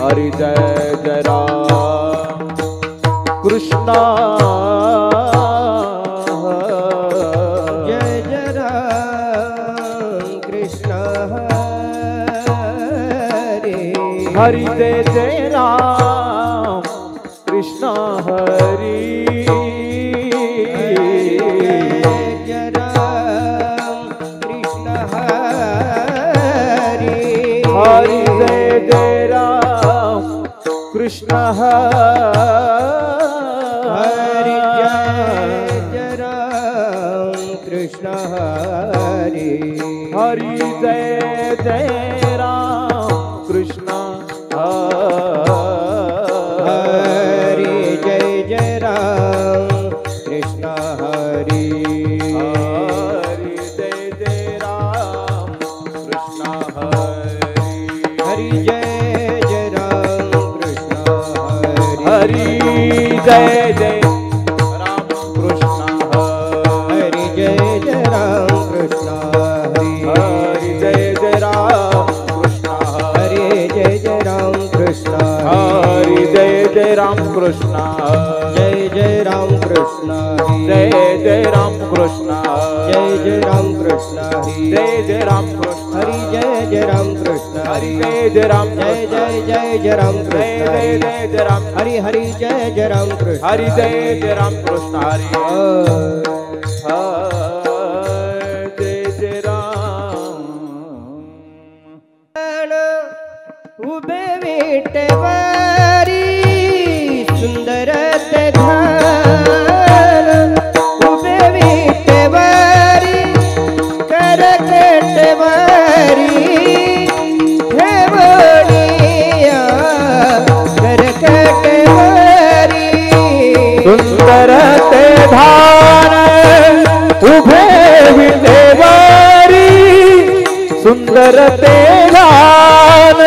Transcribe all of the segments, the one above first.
हरि जय जय राम कृष्ण जय जय राम कृष्ण हरे हरि जय जय राम कृष्ण हरि जय राम कृष्ण हरे हरि जय जय राम कृष्ण हरि जय जय राम कृष्ण हरे हरि जय जय राम कृष्ण हरि जय जय राम कृष्ण हरि हरि जय जय राम कृष्ण हरि जय जय राम कृष्ण हरि हरि जय जय राम कृष्ण हरि जय जय राम कृष्ण हरि हरि जय जय राम कृष्ण हरि जय जय राम कृष्ण हरि जय जय राम कृष्ण जय जय राम कृष्ण जय जय राम कृष्ण जय जय राम कृष्ण जय जय राम कृष्ण हरि जय जय राम कृष्ण हरि जय जय राम जय जय जय जय राम जय कृष्ण जय जय जय राम हरि हरि जय जय राम कृष्ण हरि जय जय राम कृष्ण हरि जय जय राम उभे विठ्ठवारी सुंदर ते धार उभे विठ्ठवारी करकटवारी हे बोलिया करकटवारी सुंदर ते धान उभे विठेवारी सुंदर ते धान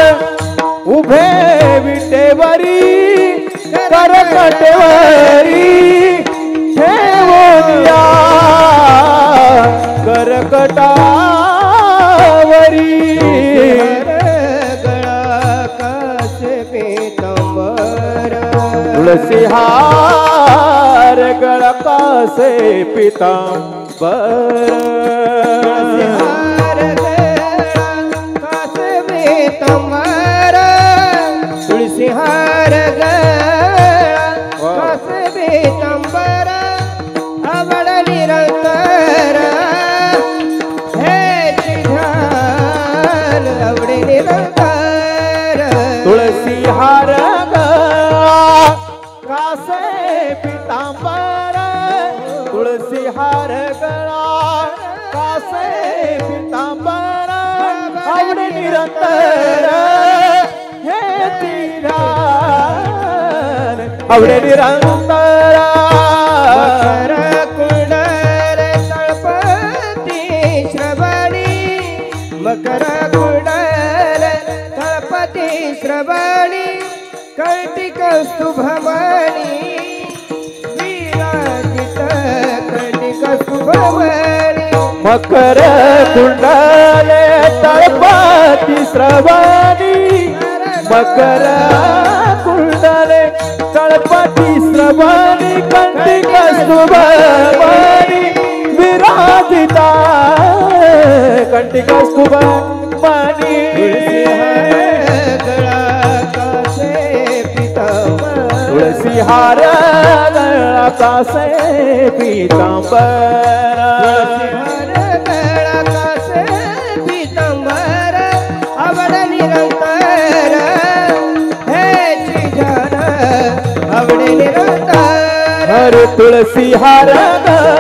उभे विठेवारी करकटवारी ठेवूया करकटावरी गळा कासे पीतांबर तुळसी हार गळकासे पीतांबर हार गळा कासे पीतांबर तुळसी हार गळा कासे पीतांबर आवड निरंतर हे ध्यान आवडे निरंतर तुळसी हार गळा कासे पीतांबर तुळसी हार गळा कासे पीतांबर आवड निरंतर हे तिरान आवडे निरंतर मकर कुंडल तळपती श्रवणी मकर कुंडल तळपती श्रवणी कौटिकस्तुभमणी विराजित कौटिकस्तुभमणी मकर कुंडले तळपती श्रवणी मकर कुंडले तळपती श्रवणी कंटिक शुभमणी विराजिता कंटिक शुभमणी गळा कासे पीतांबर तुळसी हार गळा कासे पीतांबर हार गळा कासे पीतांबर आवड निरंतर हे ध्यान आवड निरंतर हरे तुळसी हार गळा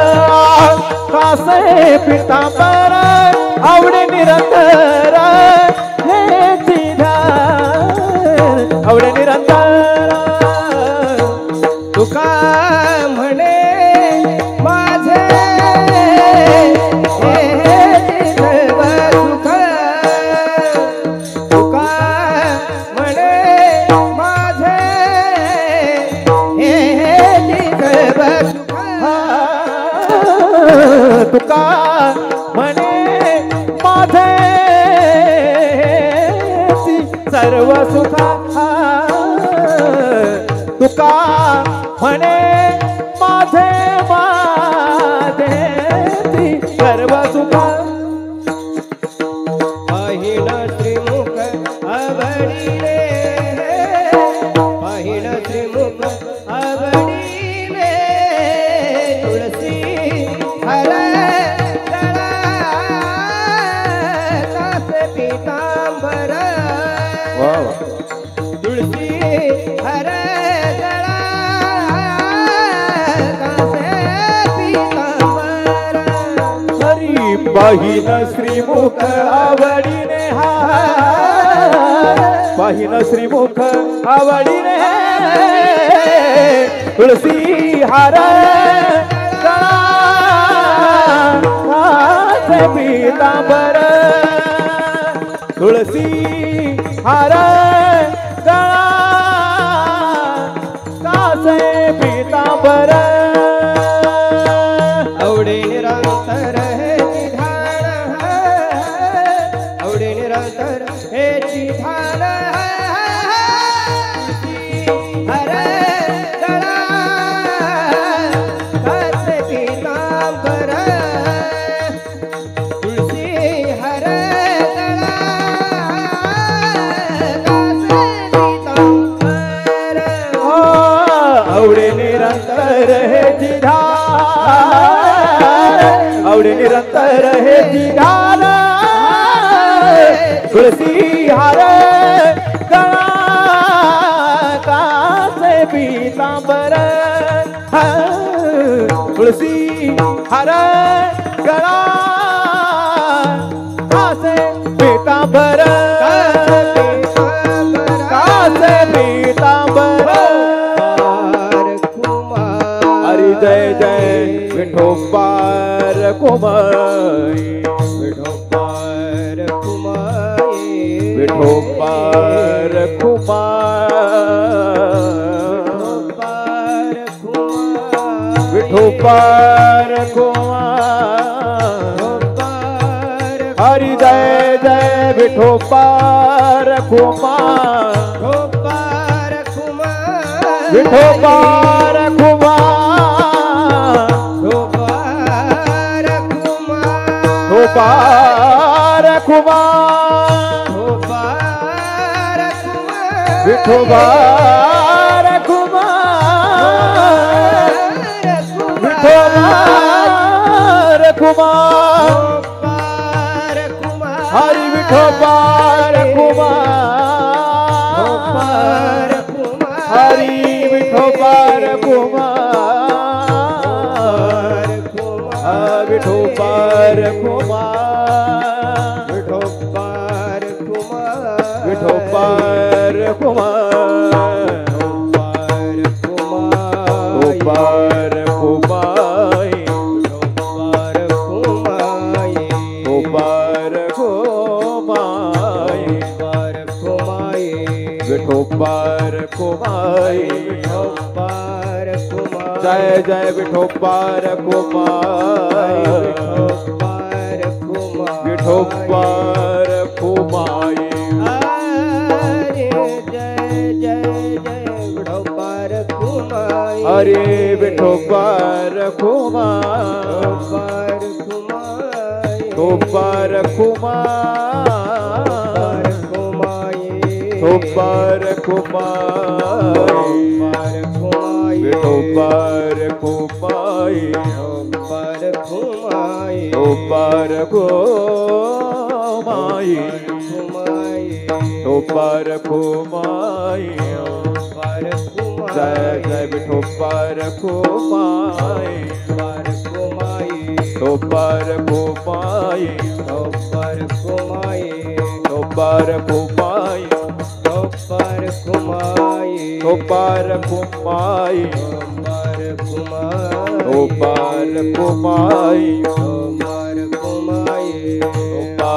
कासे पीतांबर आवडे निरंतर हे ध्यान आवडे निरंतर तुका म्हणे माझे हे सर्व सुख तुका म्हणे माझे हे सर्व सुख तुका म्हणे माझे सर्व सुखा तुका म्हणे माझे सर्व सुखा पाहिण श्रीमुख आवडीले पाहिण श्रीमुख आवडीले तुळसी हर गळा कासे पीतांबर तुळसी हर गळा कासे पीतांबर हरी पाहिन श्रीमुख आवडीने हा पाहिन श्रीमुख आवडीने तुळसी हार गळा कासे पीतांबर तुळसी हार गळा कासे पीतांबर आवडे निरंतर हे ढाल आवडे निरंतर हे ढाल हर गळा कासे पीतांबर तुळसी हर गळा कासे पीतांबर आवडे निरंतर हे आवडे निरंतर हे जिधार तुळसी हार गळा कासे पीतांबर तुळसी हार गळा कासे पीतांबर कासे पीतांबर हरी जय जय विठोबार कुमाई विठोबार कुमाई विठोबार विठोबार कुमाई विठोबार कुमार हरी जय जय विठोबार कुमार विठोबार कुमाई विठोबार कुमार विठोबार कुमार विठोबार कुमार विठोबार कुमार हरी विठोबार कुमार हरी विठोबार कुमार विठोबार कुमार विठोबार कुमार विठोबार कुमार विठोबार कुमार विठोबार कुमार विठोबार कुमार जय जय विठोबार कुमार विठोबार कुमार हरे विठोबार कुमार विठोबार कुमार विठोबार कुमार विठोबार कुमार विठोबार कुमार विठोबार कुमार जय जय विठोबार कुमार विठोबार कुमार विठोबार कुमार विठोबार कुमार विठोबार कुमार विठोबार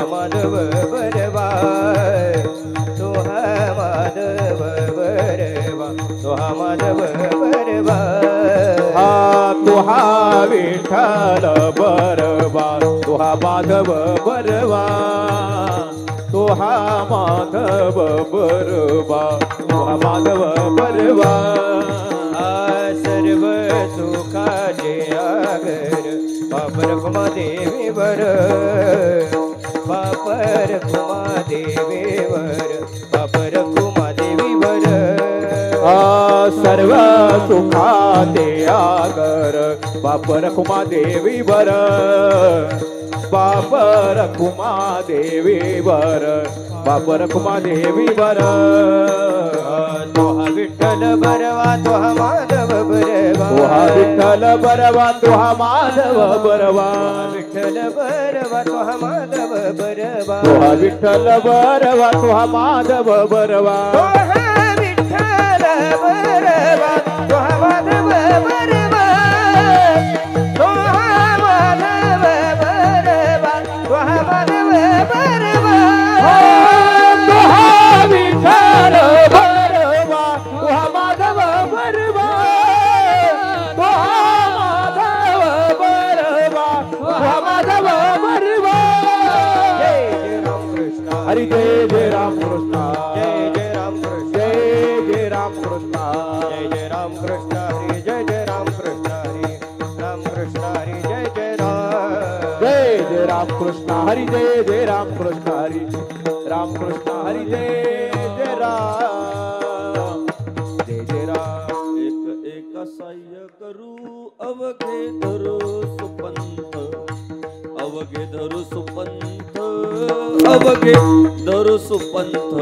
माधव बरवा तुहा माधव बरवा तुहा माधव बरवा तुहा विठ्ठल बरवा तुहा माधव बरवा तुहा माधव बरवा तुहा माधव बरवा सर्व सुखाचे आगर बापर कुमा देवी वर बापर कुमा देवी वर बापर कुमा देवी वर सर्व सुखाते आगर बापर कुमा देवी वर बापर कुमा देवी वर बापर कुमा देवी वर तुहा विठ्ठल बरवा तुहा माधव बरवा तुहा विठ्ठल बरवा तुहा माधव बरवा विठ्ठल बरवा तुहा माधव बरवा तुहा विठ्ठल बरवा तुहा माधव बरवा तुहा विठ्ठल बरवा तुहा माधव बरवा तुहा माधव बरवा तुहा माधव बरवा तुहा विठ्ठल बरवा तुहा माधव बरवा तुहा माधव बरवा तुहा माधव बरवा जय राम कृष्ण हरी जय राम कृष्ण जय राम कृष्ण जय राम कृष्ण जय राम कृष्ण हरी जय राम कृष्ण हरी राम कृष्ण हरी जय राम कृष्ण हरी जय राम कृष्ण हरी राम कृष्ण हरी जय राम एक एक सहाय्य करू अवघे धरू सुपंथ अवघे धरू सुपंथ अवघे धरू सुपंथ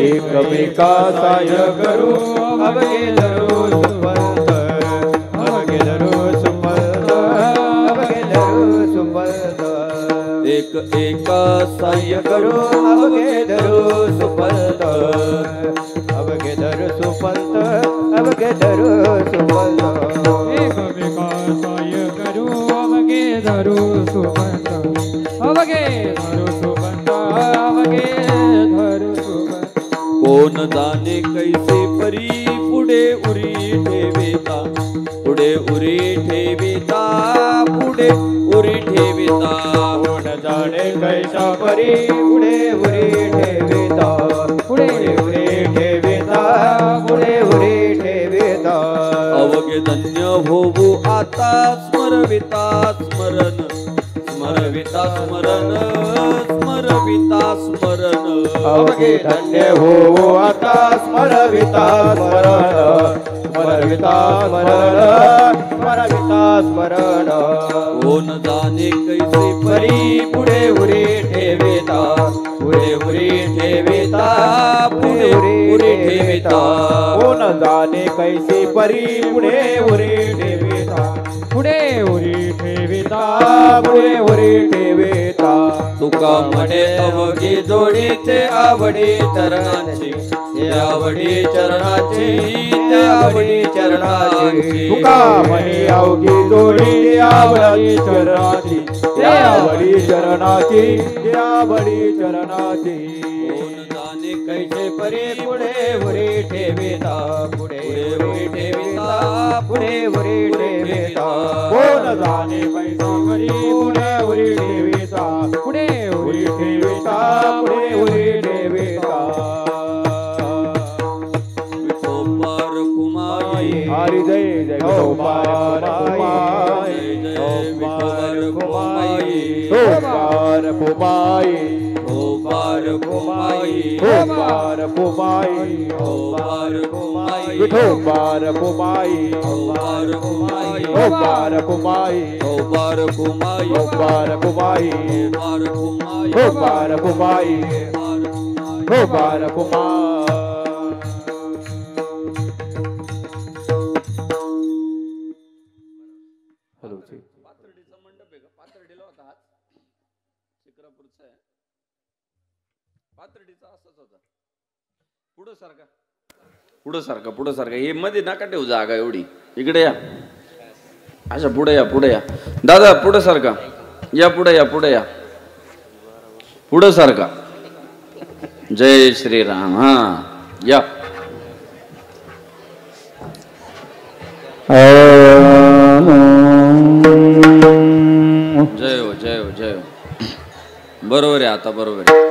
एकमेका सहाय्य करू अवघे धरू सुपंथ अवघे धरू सुपंथ अवघे धरू सुपंथ एक एका सहाय्य करू अवघे धरू सुपंथ अवघे धरू सुपंथ अवघे धरू सुपंथ एकमेका सहाय्य करू अवघे धरू सुपंथ अवघे धरू सुपंथ अवघे धरू सुपंथ कोण जाणे कैसे परी पुढे उरी ठेविता पुढे उरी ठेविता पुढे उरी ठेविता कोण जाणे कैसा परी पुढे उरी ठेविता पुढे उरी ठेविता पुढे उरी ठेविता अवघे धन्य होऊ आता स्मरविता स्मरण स्मरविता स्मरण स्मरविता स्मरण अवघे धन्य हो आता स्मरविता स्मरण स्मरविता स्मरण स्मरविता स्मरण कोण जाणे कैसे परी पुढे उरी ठेविता पुढे उरी ठेविता पुढे उरी ठेविता कोण जाणे कैसे परी पुढे उरी ठेविता पुढे उरी ठेविता पुढे उरी ठेविता तुका म्हणे अवघी जोडीचे आवडी चरणाची ते आवडी चरणाची ते आवडी चरणाची तुका म्हणे अवघी जोडी आवडी चरणाची त्या आवडी चरणाची त्या आवडी चरणाची कोण जाणे कैसे परी पुढे उरी ठेविता पुढे उरी ठेविता पुढे उरी ठेविता कोण जाणे पैसा परी पुढे उरी ठेविता पुढे उरी ठेविता पुढे उरी ठेविता विठोबार कुमाई हरी जय जय विठोबार कुमाई विठोबार कुमाई विठोबार कुमाई विठोबार कुमाई विठोबार कुमाई विठोबार कुमाई विठोबार कुमाई विठोबार कुमाई विठोबार कुमाई विठोबार कुमाई विठोबार कुमाई विठोबार कुमाई विठोबार कुमाई विठोबार कुमाई पाथर्डीचा मंडप आहे का? पाथर्डीला होता हात शिक्रापूरचा आहे. पाथर्डीचा असाच होता. पुढं सारखा पुढं सारखा पुढं सारखा हे मध्ये नका ठेवू जागा एवढी. इकडे या अशा पुढे या पुढे या दादा पुढं सारखा या पुढे या पुढे या पुढं सारखा. जय श्रीराम. हा या. जय हो जय हो जय हो. बरोबर आहे आता बरोबर आहे.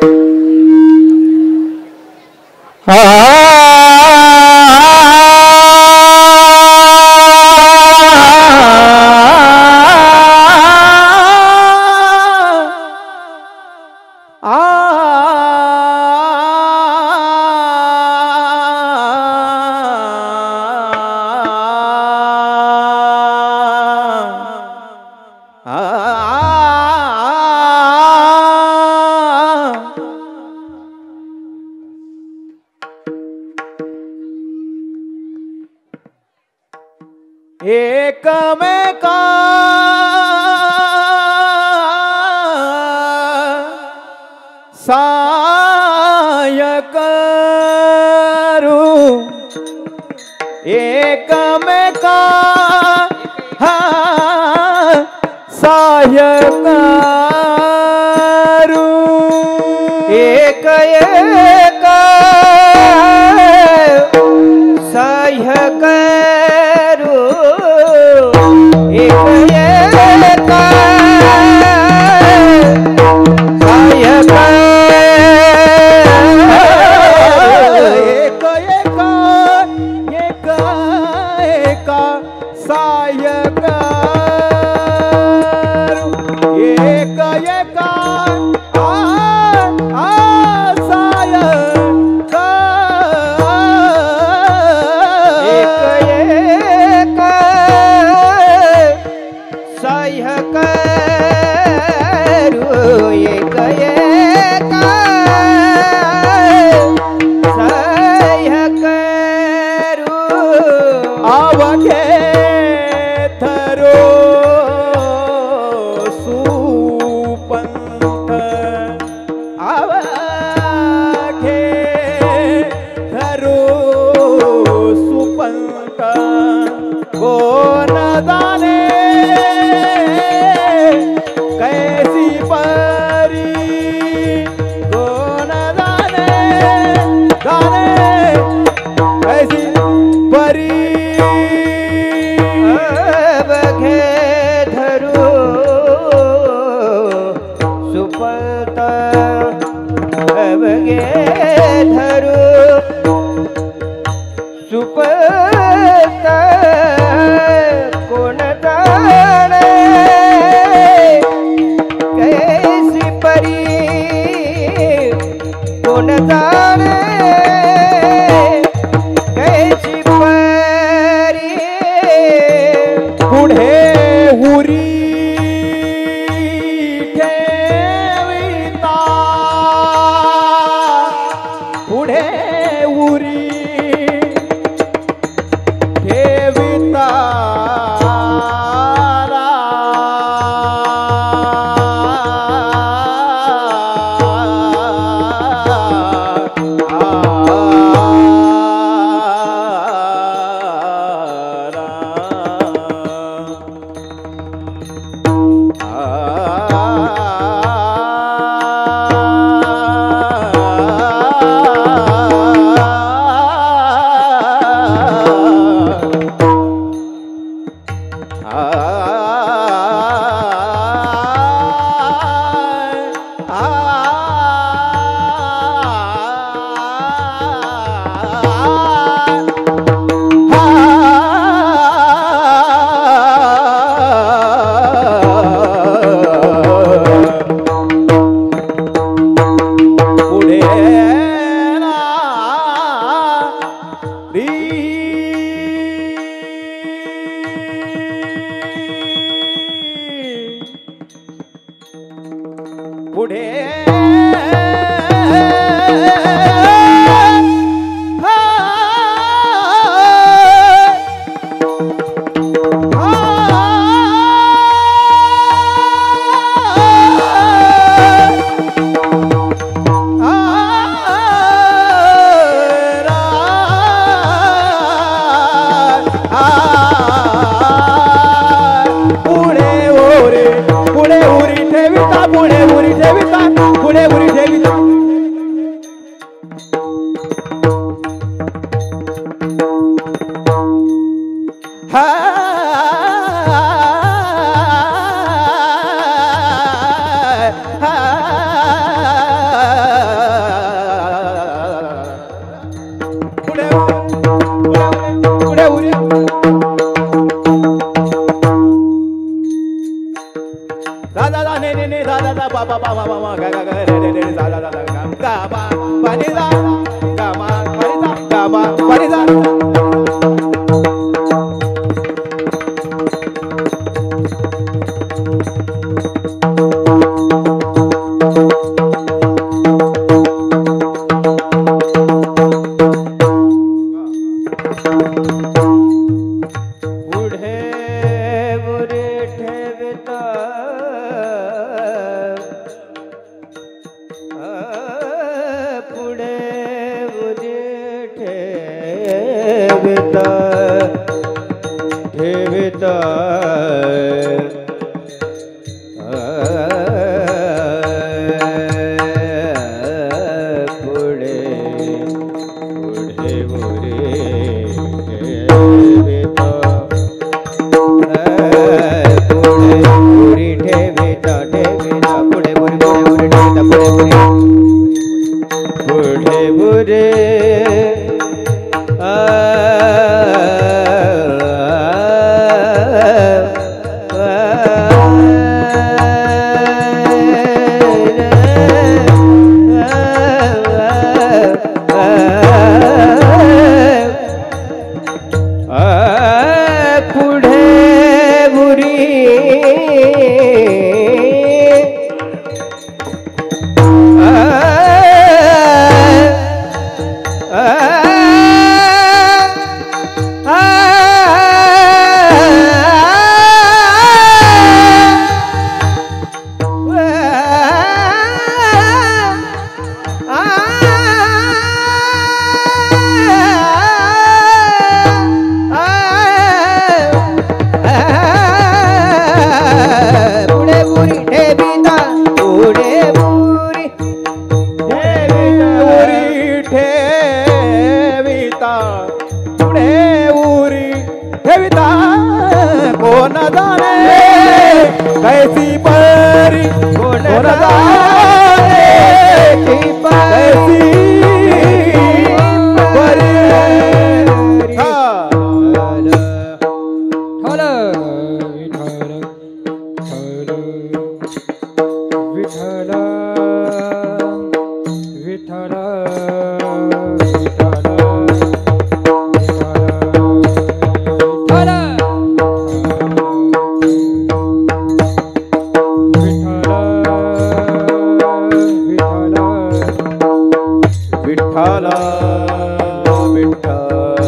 एकमेका साय करू एकमेका साय करू एक एक साय करू एक एक साय पुढे उरी ठेविता पुढे उरी ठेविता हा पुढे उरी दादा ने ने दादा बाबा बाबा बाबा गा गा गा रे रे रे दादा दादा गा बा पानी दा गा मा पानी दा गा बा पानी दा ठेविता पुढे पुढे उरी ठेविता पुढे उरी ठेविता ठेविता पुढे उरी ठेविता पुढे उरी कैसी परी कोण जाणे कैसी परी विठ्ठल विठ्ठल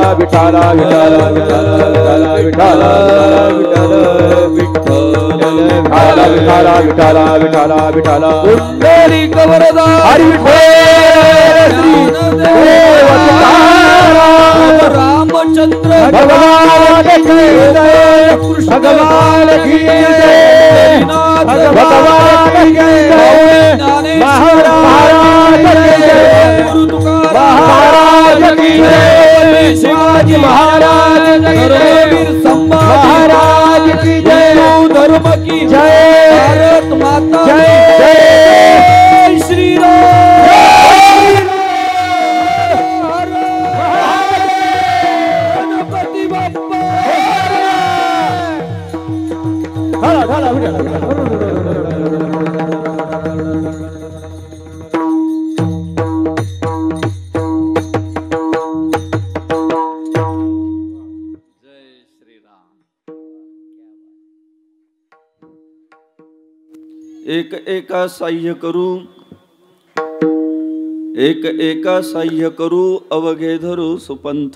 विठ्ठल विठ्ठल विठ्ठल विठ्ठल विठाला विठाला विठाला विठाला विठाला पुंडलिक वरदा हरी विठ्ठल श्री देव तुकाराम रामचंद्र भगवान की जय भगवान की जय भगवान की जय महाराज की जय महाराज की जय शिवाजी महाराज की जय महाराज की जय धर्म की जय भारत माता जय श्री राम गणपती बाप्पा एक एका साह्य करू एक एका साह्य करू अवघे धरू सुपंथ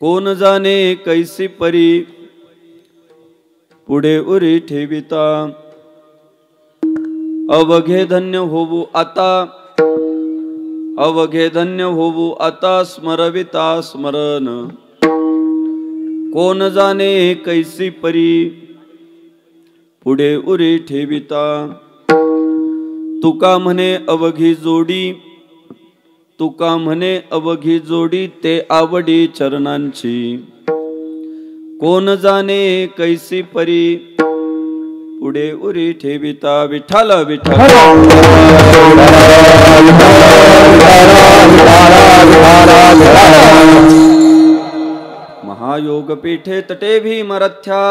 कोण जाणे कैसी परी पुढे उरी ठेविता अवघे धन्य होऊ आता अवघे धन्य होऊ आता स्मरविता स्मरण कोण जाणे कैसी परी पुढे उरी ठेविता तुका म्हणे अवघी जोडी तुका म्हणे अवघी जोडी ते आवडी चरणांची कोण जाणे कैसी परी पुढे उरी ठेविता विठ्ठल विठ्ठल महायोग पीठे तटे भीमरथ्या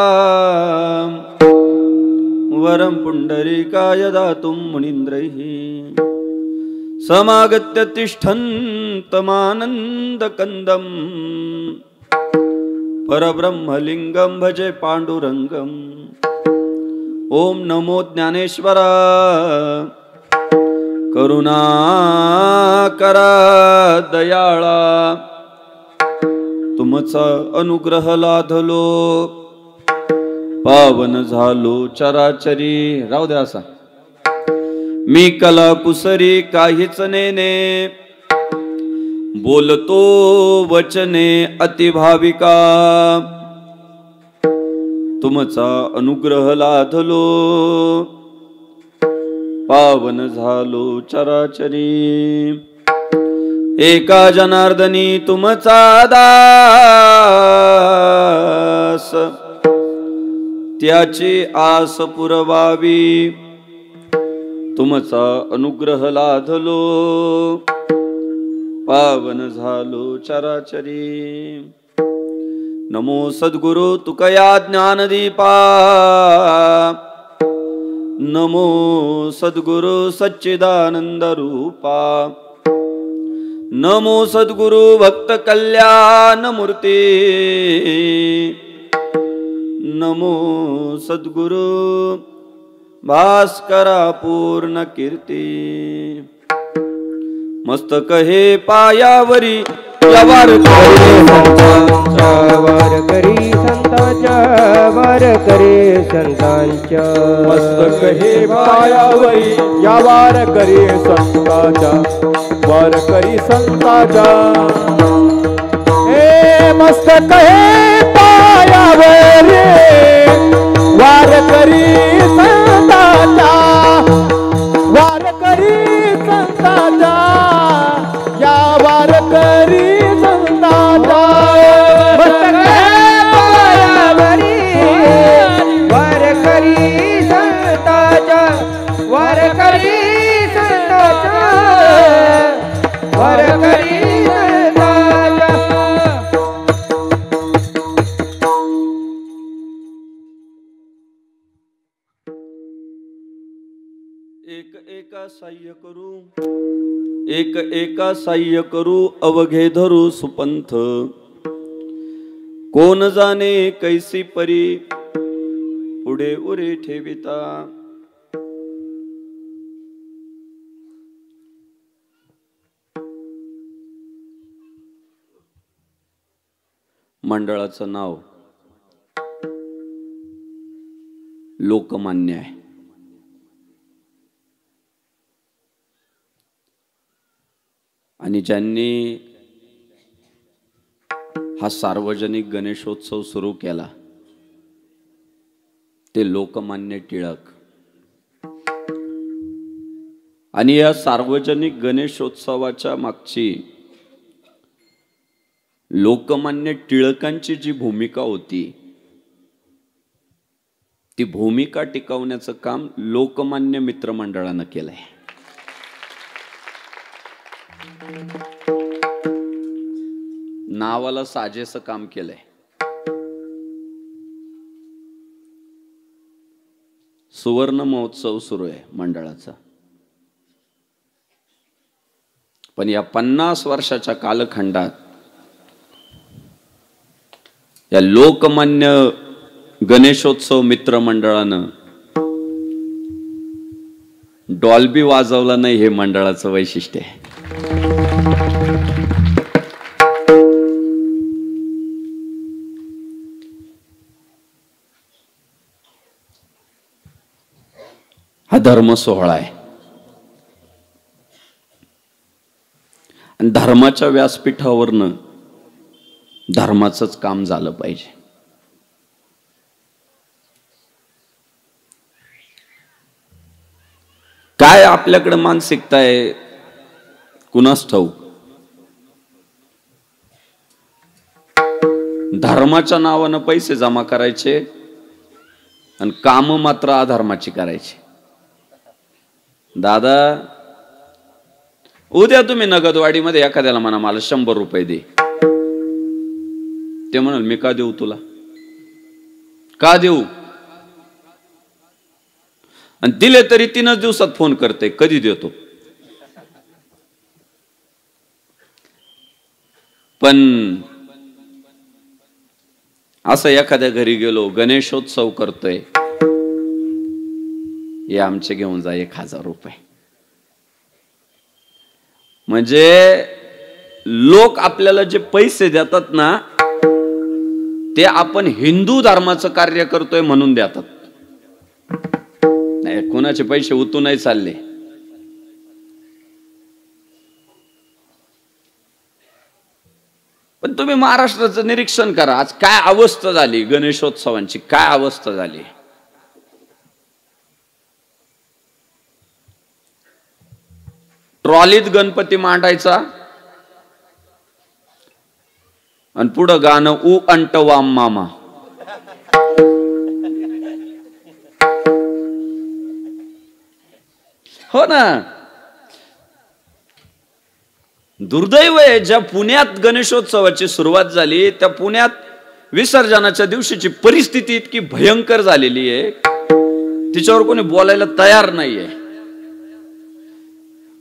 वरं पुंडरीकाय दातुं मुनीन्द्रैः समागत्य तिष्ठन्तमानन्दकन्दं परब्रह्मलिङ्गं भजे पाण्डुरङ्गम् ॐ नमो ज्ञानेश्वरा करुणाकरा दयाळा तुमचा अनुग्रह लाधलो पावन झालो चराचरी राहू द्या असा मी कला कुसरी काहीच नेने बोलतो वचने अतिभाविका तुमचा अनुग्रह लाधलो पावन झालो चराचरी एका जनार्दनी तुमचा दास त्याची आस पुरवावी तुमचा अनुग्रह लाधलो पावन झालो चराचरी नमो सद्गुरु तुकया ज्ञानदीपा नमो सद्गुरु सच्चिदानंद रूपा नमो सद्गुरु भक्त कल्याण मूर्ती नमो सद्गुरु भास्करा पूर्ण कीर्ती मस्तक हे पायावरी वार करी संतांच्या वार करे संतांच्या मस्तक हे पायावरी या वार करी संतांच्या वार करी संतांच्या हे मस्तक हे पायावरी वार करी संतांच्या वार करी संतांच्या या वार करी संतांच्या मस्तक हे पायावरी वार करी संतांच्या वार करी संतांच्या वार करी संतांच्या एक एका साह्य करू एक एका साह्य करू अवघे धरू सुपंथ कोण जाणे कैसी परी पुढे उरे ठेविता मंडळाचं नाव लोकमान्य आहे. आणि ज्यांनी हा सार्वजनिक गणेशोत्सव सुरू केला ते लोकमान्य टिळक. आणि या सार्वजनिक गणेशोत्सवाच्या मागची लोकमान्य टिळकांची जी भूमिका होती ती भूमिका टिकवण्याचं काम लोकमान्य मित्रमंडळानं केलंय. नावाला साजेसं काम केलंय. सुवर्ण महोत्सव सुरू आहे मंडळाचा. पण या 50 वर्षाच्या कालखंडात या लोकमान्य गणेशोत्सव मित्रमंडळानं डॉल्बी वाजवला नाही, हे मंडळाचं वैशिष्ट्य आहे. हा धर्म सोहळा आहे आणि धर्माच्या व्यासपीठावरनं धर्माचंच काम झालं पाहिजे. काय आपल्याकडे मानसिकता आहे कुणास ठाऊक. धर्माच्या नावानं पैसे जमा करायचे आणि काम मात्र अधर्माची करायची. दादा, उद्या तुम्ही नगदवाडीमध्ये एखाद्याला म्हणा मला 100 रुपये दे, ते म्हणाल मी का देऊ तुला, का देऊ, आणि दिले तरी 3 दिवसात फोन करते कधी देतो. पण असं एखाद्या घरी गेलो गणेशोत्सव करतोय, हे आमचे घेऊन जा 1000 रुपये. म्हणजे लोक आपल्याला जे पैसे देतात ना ते आपण हिंदू धर्माचं कार्य करतोय म्हणून देतात. नाही, कोणाचे पैसे उतू नाही चालले. पण तुम्ही महाराष्ट्राचं निरीक्षण करा, आज काय अवस्था झाली गणेशोत्सवांची, काय अवस्था झाली. ट्रॉलीत गणपती मांडायचा आणि पुढं गाणं ऊ अंट वाम मामा. हो ना, दुर्दैव आहे. ज्या पुण्यात गणेशोत्सवाची सुरुवात झाली त्या पुण्यात विसर्जनाच्या दिवशीची परिस्थिती इतकी भयंकर झालेली आहे, तिच्यावर कोणी बोलायला तयार नाहीये.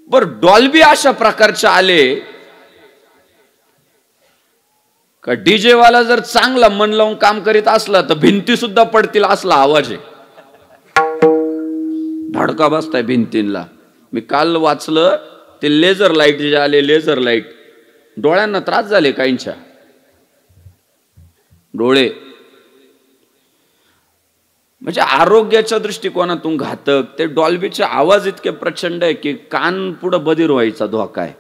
बर, डॉल्बी अशा प्रकारचे आले का डीजे वाला जर चांगला मन लावून काम करीत असला तर भिंती सुद्धा पडतील असला आवाज आहे. धडका बसताय भिंतींना. मी काल वाचलं ते लेझर लाईट जे आले, लेझर लाईट डोळ्यांना त्रास झाले काहींच्या. डोळे म्हणजे आरोग्याच्या दृष्टिकोनातून घातक. ते डॉल्बीचे आवाज इतके प्रचंड आहे की कान पुढे बधीर व्हायचा धोका आहे.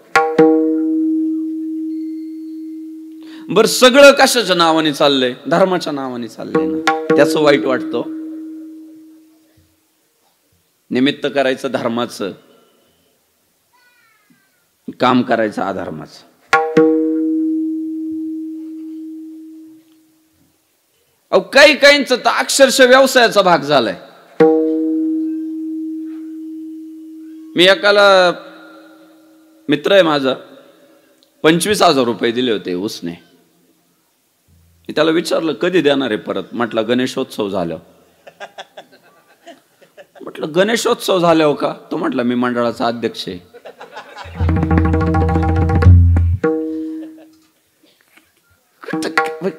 बर, सगळं कशाच्या नावाने चाललंय, धर्माच्या नावाने चाललंय ना, त्याचं वाईट वाटतं. निमित्त करायचं धर्माचं, काम करायचं अधर्माचं. काही काहींचं तर अक्षरशः व्यवसायाचा भाग झालाय. मी एकाला मित्र आहे माझा, 25,000 रुपये दिले होते उसने. मी त्याला विचारलं कधी देणार आहे परत. म्हटलं गणेशोत्सव झाल्यावर. म्हटलं गणेशोत्सव झाल्यावर का? तो म्हटला मी मंडळाचा अध्यक्ष आहे.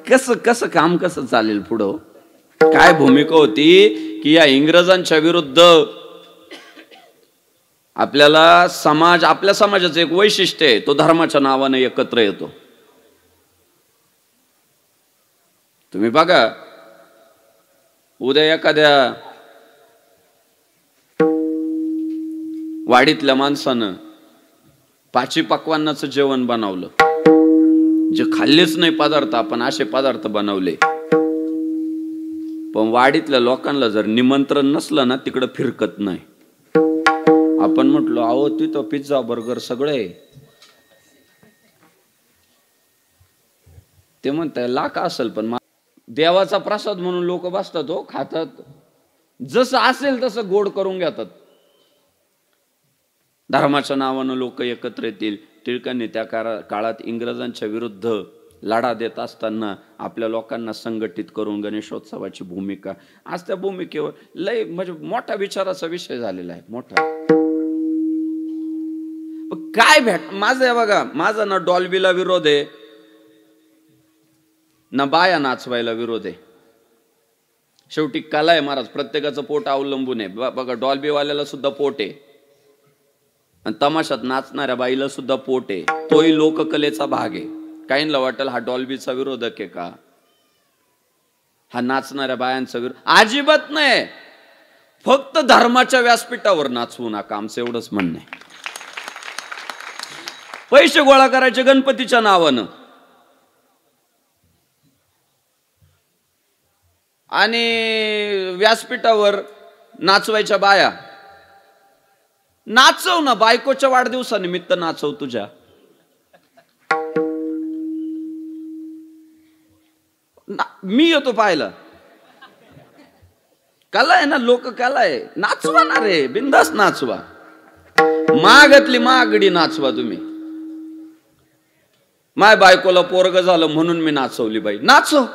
कसं कसं काम कसं चालेल पुढं. काय भूमिका होती की या इंग्रजांच्या विरुद्ध आपल्याला समाज, आपल्या समाजाचं एक वैशिष्ट्य आहे, तो धर्माच्या नावाने एकत्र येतो. तुम्ही बघा, उद्या एखाद्या वाडीतल्या माणसानं पाची पक्वान्नाचं जेवण बनवलं, जे खाल्लेच नाही पदार्थ आपण असे पदार्थ बनवले. पण वाडीतल्या लोकांना जर निमंत्रण नसलं ना तिकडं फिरकत नाही. आपण म्हटलो अहो तिथं पिझ्झा बर्गर सगळे, ते म्हणताय लाख असेल पण देवाचा प्रसाद म्हणून लोक बसतात हो, खातात, जसं असेल तसं गोड करून घेतात. धर्माच्या नावानं लोक एकत्र येतील. टिळकांनी त्या काळात इंग्रजांच्या विरुद्ध लढा देत असताना आपल्या लोकांना संघटित करून गणेशोत्सवाची भूमिका, आज त्या भूमिकेवर लय म्हणजे मोठा विचाराचा विषय झालेला आहे, मोठा. काय माझं बघा, माझा ना डॉल्बीला विरोध आहे ना बाया नाचवायला विरोध आहे. शेवटी कला आहे महाराज, प्रत्येकाचं पोट अवलंबून आहे. बघा डॉल्बीवाल्याला सुद्धा पोट आहे आणि तमाशात नाचणाऱ्या बाईला सुद्धा पोट आहे, तोही लोककलेचा भाग आहे. काहींना वाटेल हा डॉल्बीचा विरोधक आहे का, हा नाचणाऱ्या बायांचा विरोध, अजिबात नाही. फक्त धर्माच्या व्यासपीठावर नाचवू नका, आमचं एवढंच म्हणणं आहे. पैसे गोळा करायचे गणपतीच्या नावानं आणि व्यासपीठावर नाचवायच्या बाया. नाचव ना, बायकोच्या वाढदिवसानिमित्त नाचव तुझ्या. मी येतो पाहायला, कला आहे ना, लोक कला आहे, नाचवा ना रे, बिंदास नाचवा, मागातली मागडी नाचवा तुम्ही. माय बायकोला पोरग झालं म्हणून मी नाचवली बाई, नाचव.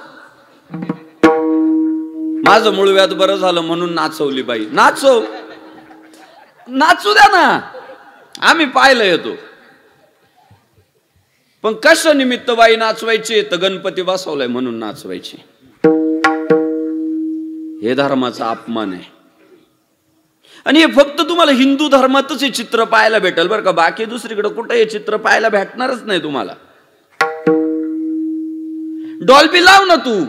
माझं मूळव्याध बरं झालं म्हणून नाचवली बाई, नाचव, नाचू द्या ना, आम्ही पाहायला येतो. पण कशा निमित्त बाई नाचवायची, तर गणपती बसवलाय म्हणून नाचवायची. हे धर्माचा अपमान आहे. आणि हे फक्त तुम्हाला हिंदू धर्मातच हे चित्र पाहायला भेटेल बरं का, बाकी दुसरीकडे कुठे हे चित्र पाहायला भेटणारच नाही तुम्हाला. डॉल्बी लाव ना तू,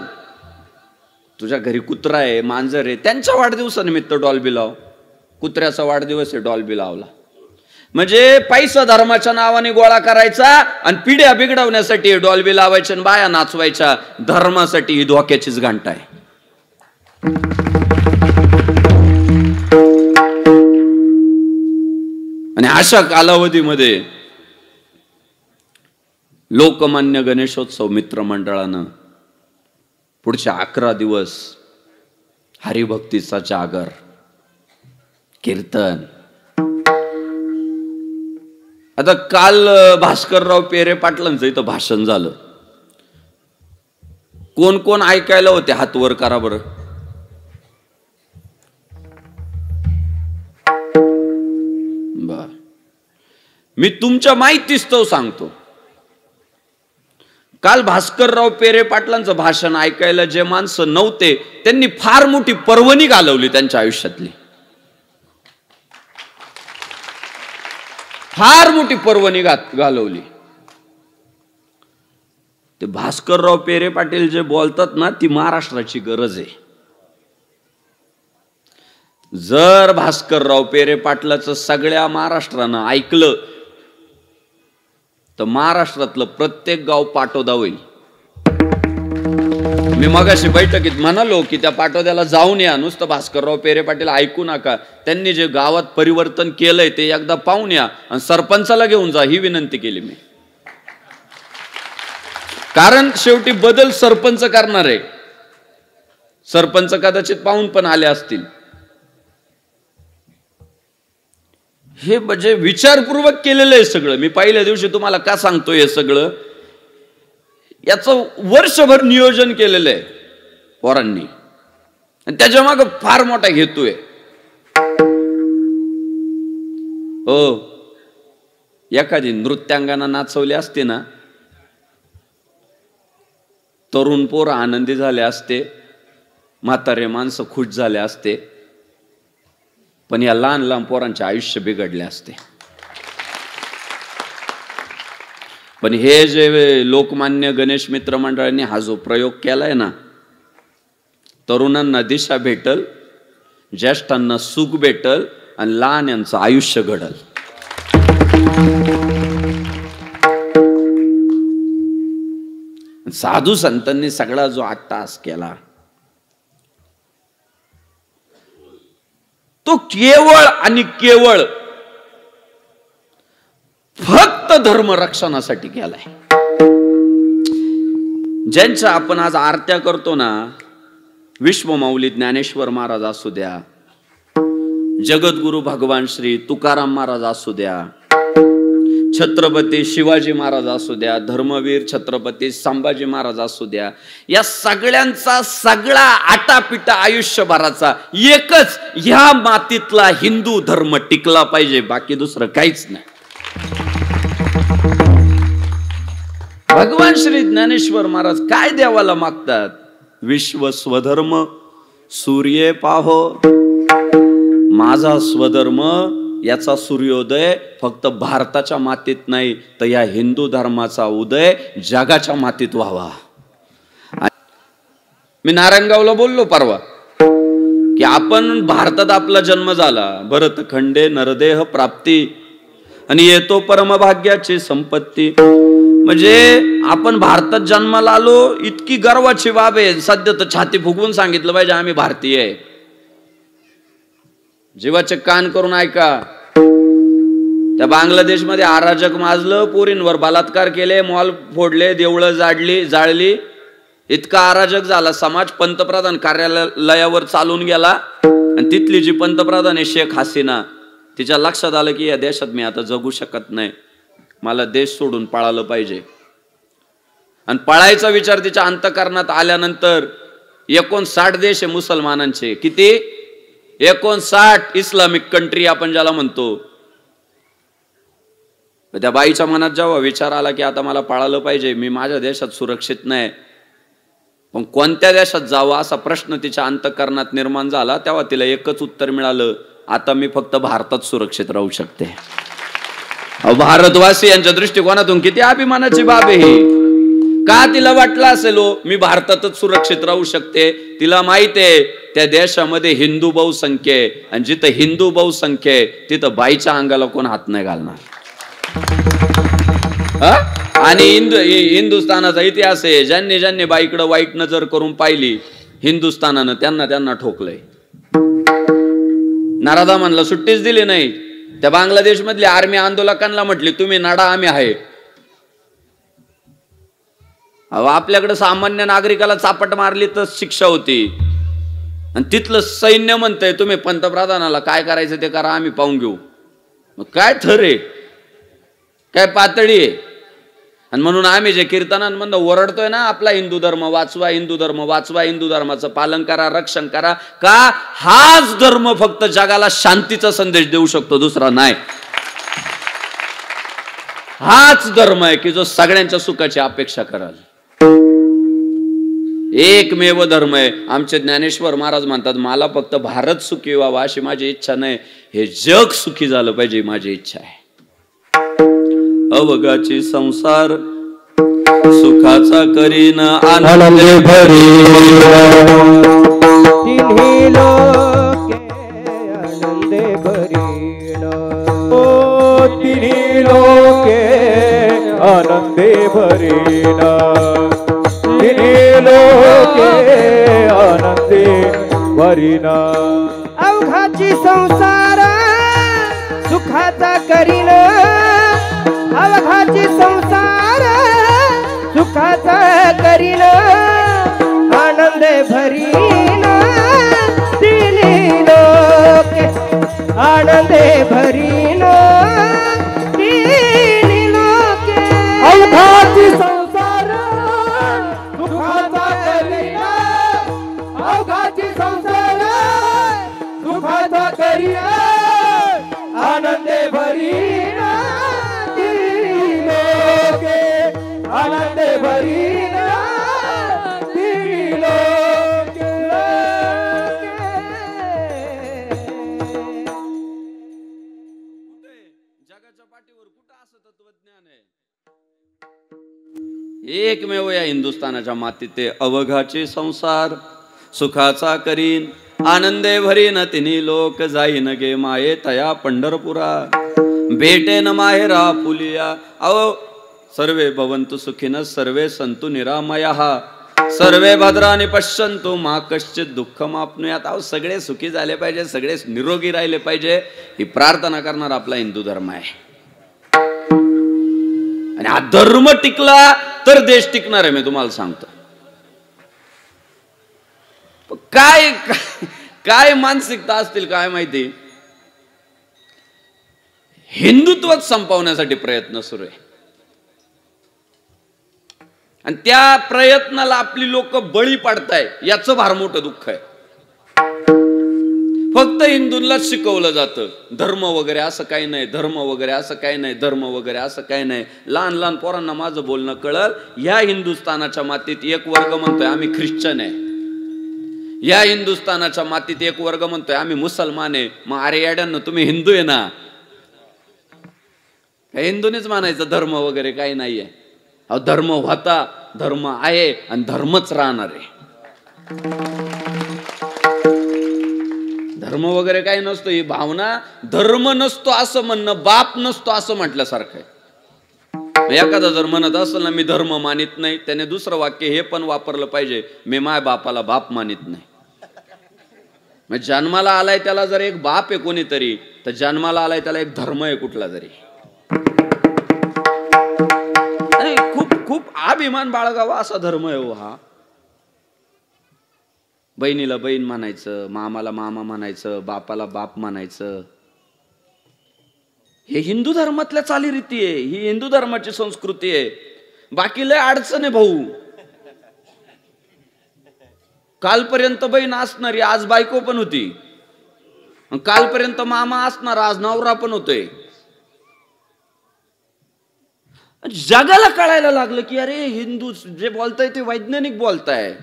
तुझ्या घरी कुत्रा आहे, मांजर आहे, त्यांच्या वाढदिवसानिमित्त डॉल्बी लाव. कुत्र्याचा वाढदिवस आहे, डॉल्बी लावला म्हणजे पैसा धर्माच्या नावाने गोळा करायचा आणि पिढ्या बिघडवण्यासाठी डॉल्बी लावायच्या आणि बाया नाचवायच्या. धर्मासाठी ही धोक्याचीच घंटा आहे. आणि अशा कालावधीमध्ये लोकमान्य गणेशोत्सव मित्र मंडळानं पुढचे 11 दिवस हरिभक्तीचा जागर, कीर्तन. आता काल भास्करराव पेरे पाटलांचं इथं भाषण झालं. कोण कोण ऐकायला होते हात वर करा बरं. बर, मी तुमच्या माहितीस्तव सांगतो. काल भास्करराव पेरे पाटलांचं भाषण ऐकायला जे माणसं नव्हते त्यांनी फार मोठी पर्वणी घालवली त्यांच्या आयुष्यातली, फार मोठी पर्वणी घालवली. ते भास्करराव पेरे पाटील जे बोलतात ना, ती महाराष्ट्राची गरज आहे. जर भास्करराव पेरे पाटलाचं सगळ्या महाराष्ट्रानं ऐकलं तर महाराष्ट्रातलं प्रत्येक गाव पाटोदा होईल. मी मगाशी बैठकीत म्हणालो की त्या पाटोद्याला जाऊन या, नुसतं भास्करराव पेरे पाटील ऐकू नका, त्यांनी जे गावात परिवर्तन केलंय ते एकदा पाहून या आणि सरपंचाला घेऊन जा, ही विनंती केली मी. कारण शेवटी बदल सरपंच करणार आहे. सरपंच कदाचित पाहून पण आले असतील. हे म्हणजे विचारपूर्वक केलेलं आहे सगळं. मी पहिल्या दिवशी तुम्हाला का सांगतोय हे सगळं, याचं वर्षभर नियोजन केलेलं आहे पोरांनी आणि त्याच्या मागे फार मोठा हेतू आहे. हो, एखादी नृत्यांगना नाचवली असते ना, तरुण पोर आनंदी झाले असते, म्हातारे माणसं खुश झाले असते, पण या लहान लहान पोरांचे आयुष्य बिघडले असते. पण हे जे लोकमान्य गणेश मित्र मंडळाने हा जो प्रयोग केलाय ना, तरुणांना दिशा भेटल, ज्येष्ठांना सुख भेटल आणि लहान यांचं आयुष्य घडल. साधू संतांनी सगळा जो अट्टहास केला तो केवळ आणि केवळ फक्त धर्म रक्षणासाठी केलाय. ज्यांच्या आपण आज आरत्या करतो ना, विश्वमौली ज्ञानेश्वर महाराज असू द्या, जगद्गुरु भगवान श्री तुकाराम महाराज असू द्या, छत्रपती शिवाजी महाराज असू द्या, धर्मवीर छत्रपती संभाजी महाराज असू द्या, या सगळ्यांचा सगळा आटापिटा आयुष्यभराचा एकच, ह्या मातीतला हिंदू धर्म टिकला पाहिजे, बाकी दुसरं काहीच नाही. भगवान श्री ज्ञानेश्वर महाराज काय देवाला मागतात? विश्व स्वधर्म सूर्य पाहो, माझा स्वधर्म याचा सूर्योदय फक्त भारताच्या मातीत नाही तर या हिंदू धर्माचा उदय जगाच्या मातीत व्हावा. मी नारायणगावला बोललो परवा की आपण भारतात आपला जन्म झाला, भरतखंडे नरदेह प्राप्ती आणि येतो परमभाग्याची संपत्ती. म्हणजे आपण भारतात जन्माला आलो, इतकी गर्वाची बाब आहे. सध्या तर छाती फुगवून सांगितलं पाहिजे आम्ही भारतीय आहे. जीवाचे कान करून ऐका. त्या बांगलादेशमध्ये अराजक माजलं, पोरींवर बलात्कार केले, मॉल फोडले, देवळं जाळली. इतका अराजक झाला समाज, पंतप्रधान कार्यालयावर चालून गेला. आणि तिथली जी पंतप्रधान आहे शेख हसीना, तिच्या लक्षात आलं की या देशात मी आता जगू शकत नाही, मला देश सोडून पळालं पाहिजे. आणि पळायचा विचार तिच्या अंतःकरणात आल्यानंतर 59 देश आहे मुसलमानांचे. किती? 59 इस्लामिक कंट्री आपण ज्याला म्हणतो. त्या बाईच्या मनात जेव्हा विचार आला की आता मला पळालं पाहिजे, मी माझ्या देशात सुरक्षित नाही, पण कोणत्या देशात जावं असा प्रश्न तिच्या अंतःकरणात निर्माण झाला, तेव्हा तिला एकच उत्तर मिळालं, आता मी फक्त भारतात सुरक्षित राहू शकते. भारतवासी यांच्या दृष्टिकोनातून किती अभिमानाची बाब आहे ही. का तिला वाटलं असेल मी भारतातच सुरक्षित राहू शकते? तिला माहित आहे त्या देशामध्ये हिंदू बहुसंख्य आहे, आणि जिथं हिंदू बहुसंख्य आहे तिथं बाईच्या अंगाला कोण हात नाही घालणार. आणि हिंदुस्थानाचा इतिहास आहे, ज्यांनी ज्यांनी बाईकडे वाईट नजर करून पाहिली हिंदुस्थानानं त्यांना ठोकलंय. नारादा म्हणला सुट्टीच दिली नाही. त्या बांगलादेश मधल्या आर्मी आंदोलकांना म्हटली तुम्ही नाडा, आम्ही आहे. आपल्याकडे सामान्य नागरिकाला चापट मारली तर शिक्षा होती, आणि तिथलं सैन्य म्हणतंय तुम्ही पंतप्रधानाला काय करायचं ते करा, आम्ही पाहून घेऊ. मग काय थर आहे, काय पातळी आहे. आणि म्हणून आम्ही जे कीर्तनांमधून ओरडतोय ना, आपला हिंदू धर्म वाचवा, हिंदू धर्म वाचवा, हिंदू धर्माचं पालन करा, रक्षण करा, का हाच धर्म फक्त जगाला शांतीचा संदेश देऊ शकतो, दुसरा नाही. हाच धर्म आहे की जो सगळ्यांच्या सुखाची अपेक्षा कराल. एकमेव धर्म आहे. आमचे ज्ञानेश्वर महाराज म्हणतात मला फक्त भारत सुखी व्हावा अशी माझी इच्छा नाही, हे जग सुखी झालं पाहिजे माझी इच्छा आहे. अवघाची संसार सुखाचा करीन आनंद भरी, तिन्ही लोके आनंदे भरीन. ओ तिन्ही लोके आनंदे भरीन, तिन्ही लोके आनंदे भरीन. अवघाची संसार सुखाचा करीन, अवघाची संसार सुखाचा करीन, आनंद भरीन तिन्ही लोके आनंद भरीन तिन्ही लोके. अवघाची संसार सुखाचा करीन, अवघाची संसार सुखाचा करीन, आनंद भरीन आनंद भरीन तिन्ही लोके. जगाच्या पाठीवर कुठं असं तत्वज्ञान आहे? एकमेव या हिंदुस्थानाच्या मातीत ते अवघाचे संसार सुखाचा करीन आनंदे भरीन तिन्ही लोक जाईन गे माये तया पंढरपुरा भेटेन माहेरा पुलिया. अहो सर्वे भवन्तु सुखिनः सर्वे सन्तु निरामयाः सर्वे भद्राणि पश्यन्तु मा कश्चित् दुःखमाप्नुयात्. अहो सगळे सुखी झाले पाहिजे, सगळे निरोगी राहिले पाहिजे, ही प्रार्थना करणार आपला हिंदू धर्म आहे. आणि हा धर्म टिकला तर देश टिकणार आहे. मी तुम्हाला सांगतो. काय काय मानसिकता असतील काय माहिती. हिंदुत्वच संपवण्यासाठी प्रयत्न सुरू आहे आणि त्या प्रयत्नाला आपली लोक बळी पाडताय, याचं फार मोठं दुःख आहे. फक्त हिंदूंनाच शिकवलं जातं धर्म वगैरे असं काही नाही, धर्म वगैरे असं काही नाही, धर्म वगैरे असं काही नाही. लहान लहान पोरांना माझं बोलणं कळल. या हिंदुस्थानाच्या मातीत एक वर्ग म्हणतोय आम्ही ख्रिश्चन आहे, या हिंदुस्थानाच्या मातीत एक वर्ग म्हणतोय आम्ही मुसलमान आहे. मग अरे याड्यांना तुम्ही हिंदू आहे ना, हिंदूनेच मानायचं, धर्म वगैरे काही नाहीये. अहो धर्म होता, धर्म आहे आणि धर्मच राहणार आहे. धर्म वगैरे काही नसतो, ही भावना धर्म नसतो असं म्हणणं बाप नसतो असं म्हटल्यासारखं आहे. एखादा जर म्हणत असेल ना मी धर्म मानित नाही, त्याने दुसरं वाक्य हे पण वापरलं पाहिजे, मी माय बापाला बाप मानित नाही. मग जन्माला आलाय त्याला जर एक बाप आहे कोणीतरी, तर जन्माला आलाय त्याला एक धर्म आहे कुठला तरी. आणि खूप खूप अभिमान बाळगावा असा धर्म आहे हो हा. बहिणीला बहीण म्हणायचं, मामाला मामा म्हणायचं, बापाला बाप म्हणायचं, हे हिंदू धर्मातल्या चालीरीती आहे, ही हिंदू धर्माची संस्कृती आहे. बाकी लय अडचण आहे भाऊ. कालपर्यंत बहीण असणारी आज बायको पण होती, कालपर्यंत मामा असणार आज नवरा पण होतोय. जगाला कळायला लागलं की अरे हिंदू जे बोलताय ते वैज्ञानिक बोलताय,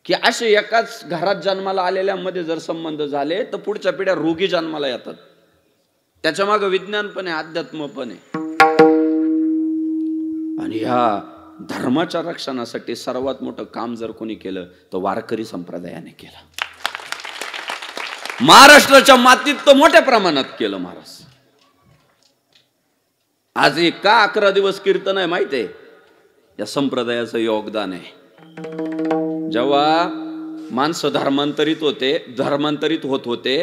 की असे एकाच घरात जन्माला आलेल्या मध्ये जर संबंध झाले तर पुढच्या पिढ्या रोगी जन्माला येतात. त्याच्या मागे विज्ञान पण आहे, अध्यात्म पण आहे. आणि ह्या धर्माच्या रक्षणासाठी सर्वात मोठं काम जर कोणी केलं तर वारकरी संप्रदायाने केलं. महाराष्ट्राच्या मातीत तर मोठ्या प्रमाणात केलं महाराज. आज का 11 दिवस कीर्तन आहे माहिती आहे, या संप्रदायाचं योगदान आहे. जेव्हा माणसं धर्मांतरित होत होते,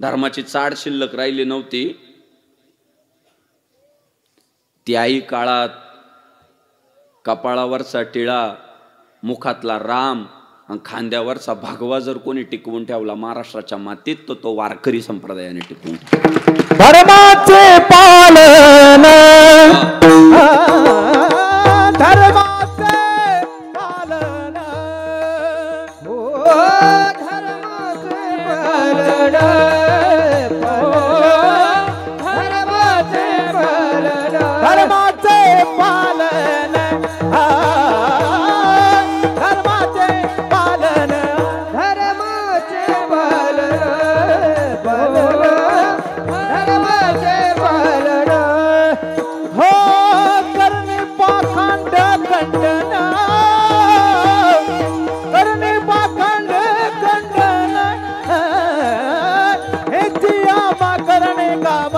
धर्माची चाड शिल्लक राहिली नव्हती, त्याही काळात कपाळावरचा टिळा, मुखातला राम आणि खांद्यावरचा भगवा जर कोणी टिकवून ठेवला महाराष्ट्राच्या मातीत, तर तो वारकरी संप्रदायाने टिकवून धर्माचे पालन, धर्माचे पालन, हो धर्माचे पालन, धर्माचे पालन, धर्माचे पालन, धर्माचे पालन, धर्माचे पालन, हो करणे पाखंड खंडन, करणे पाखंड खंडन, हेची आम्हा करणे काम,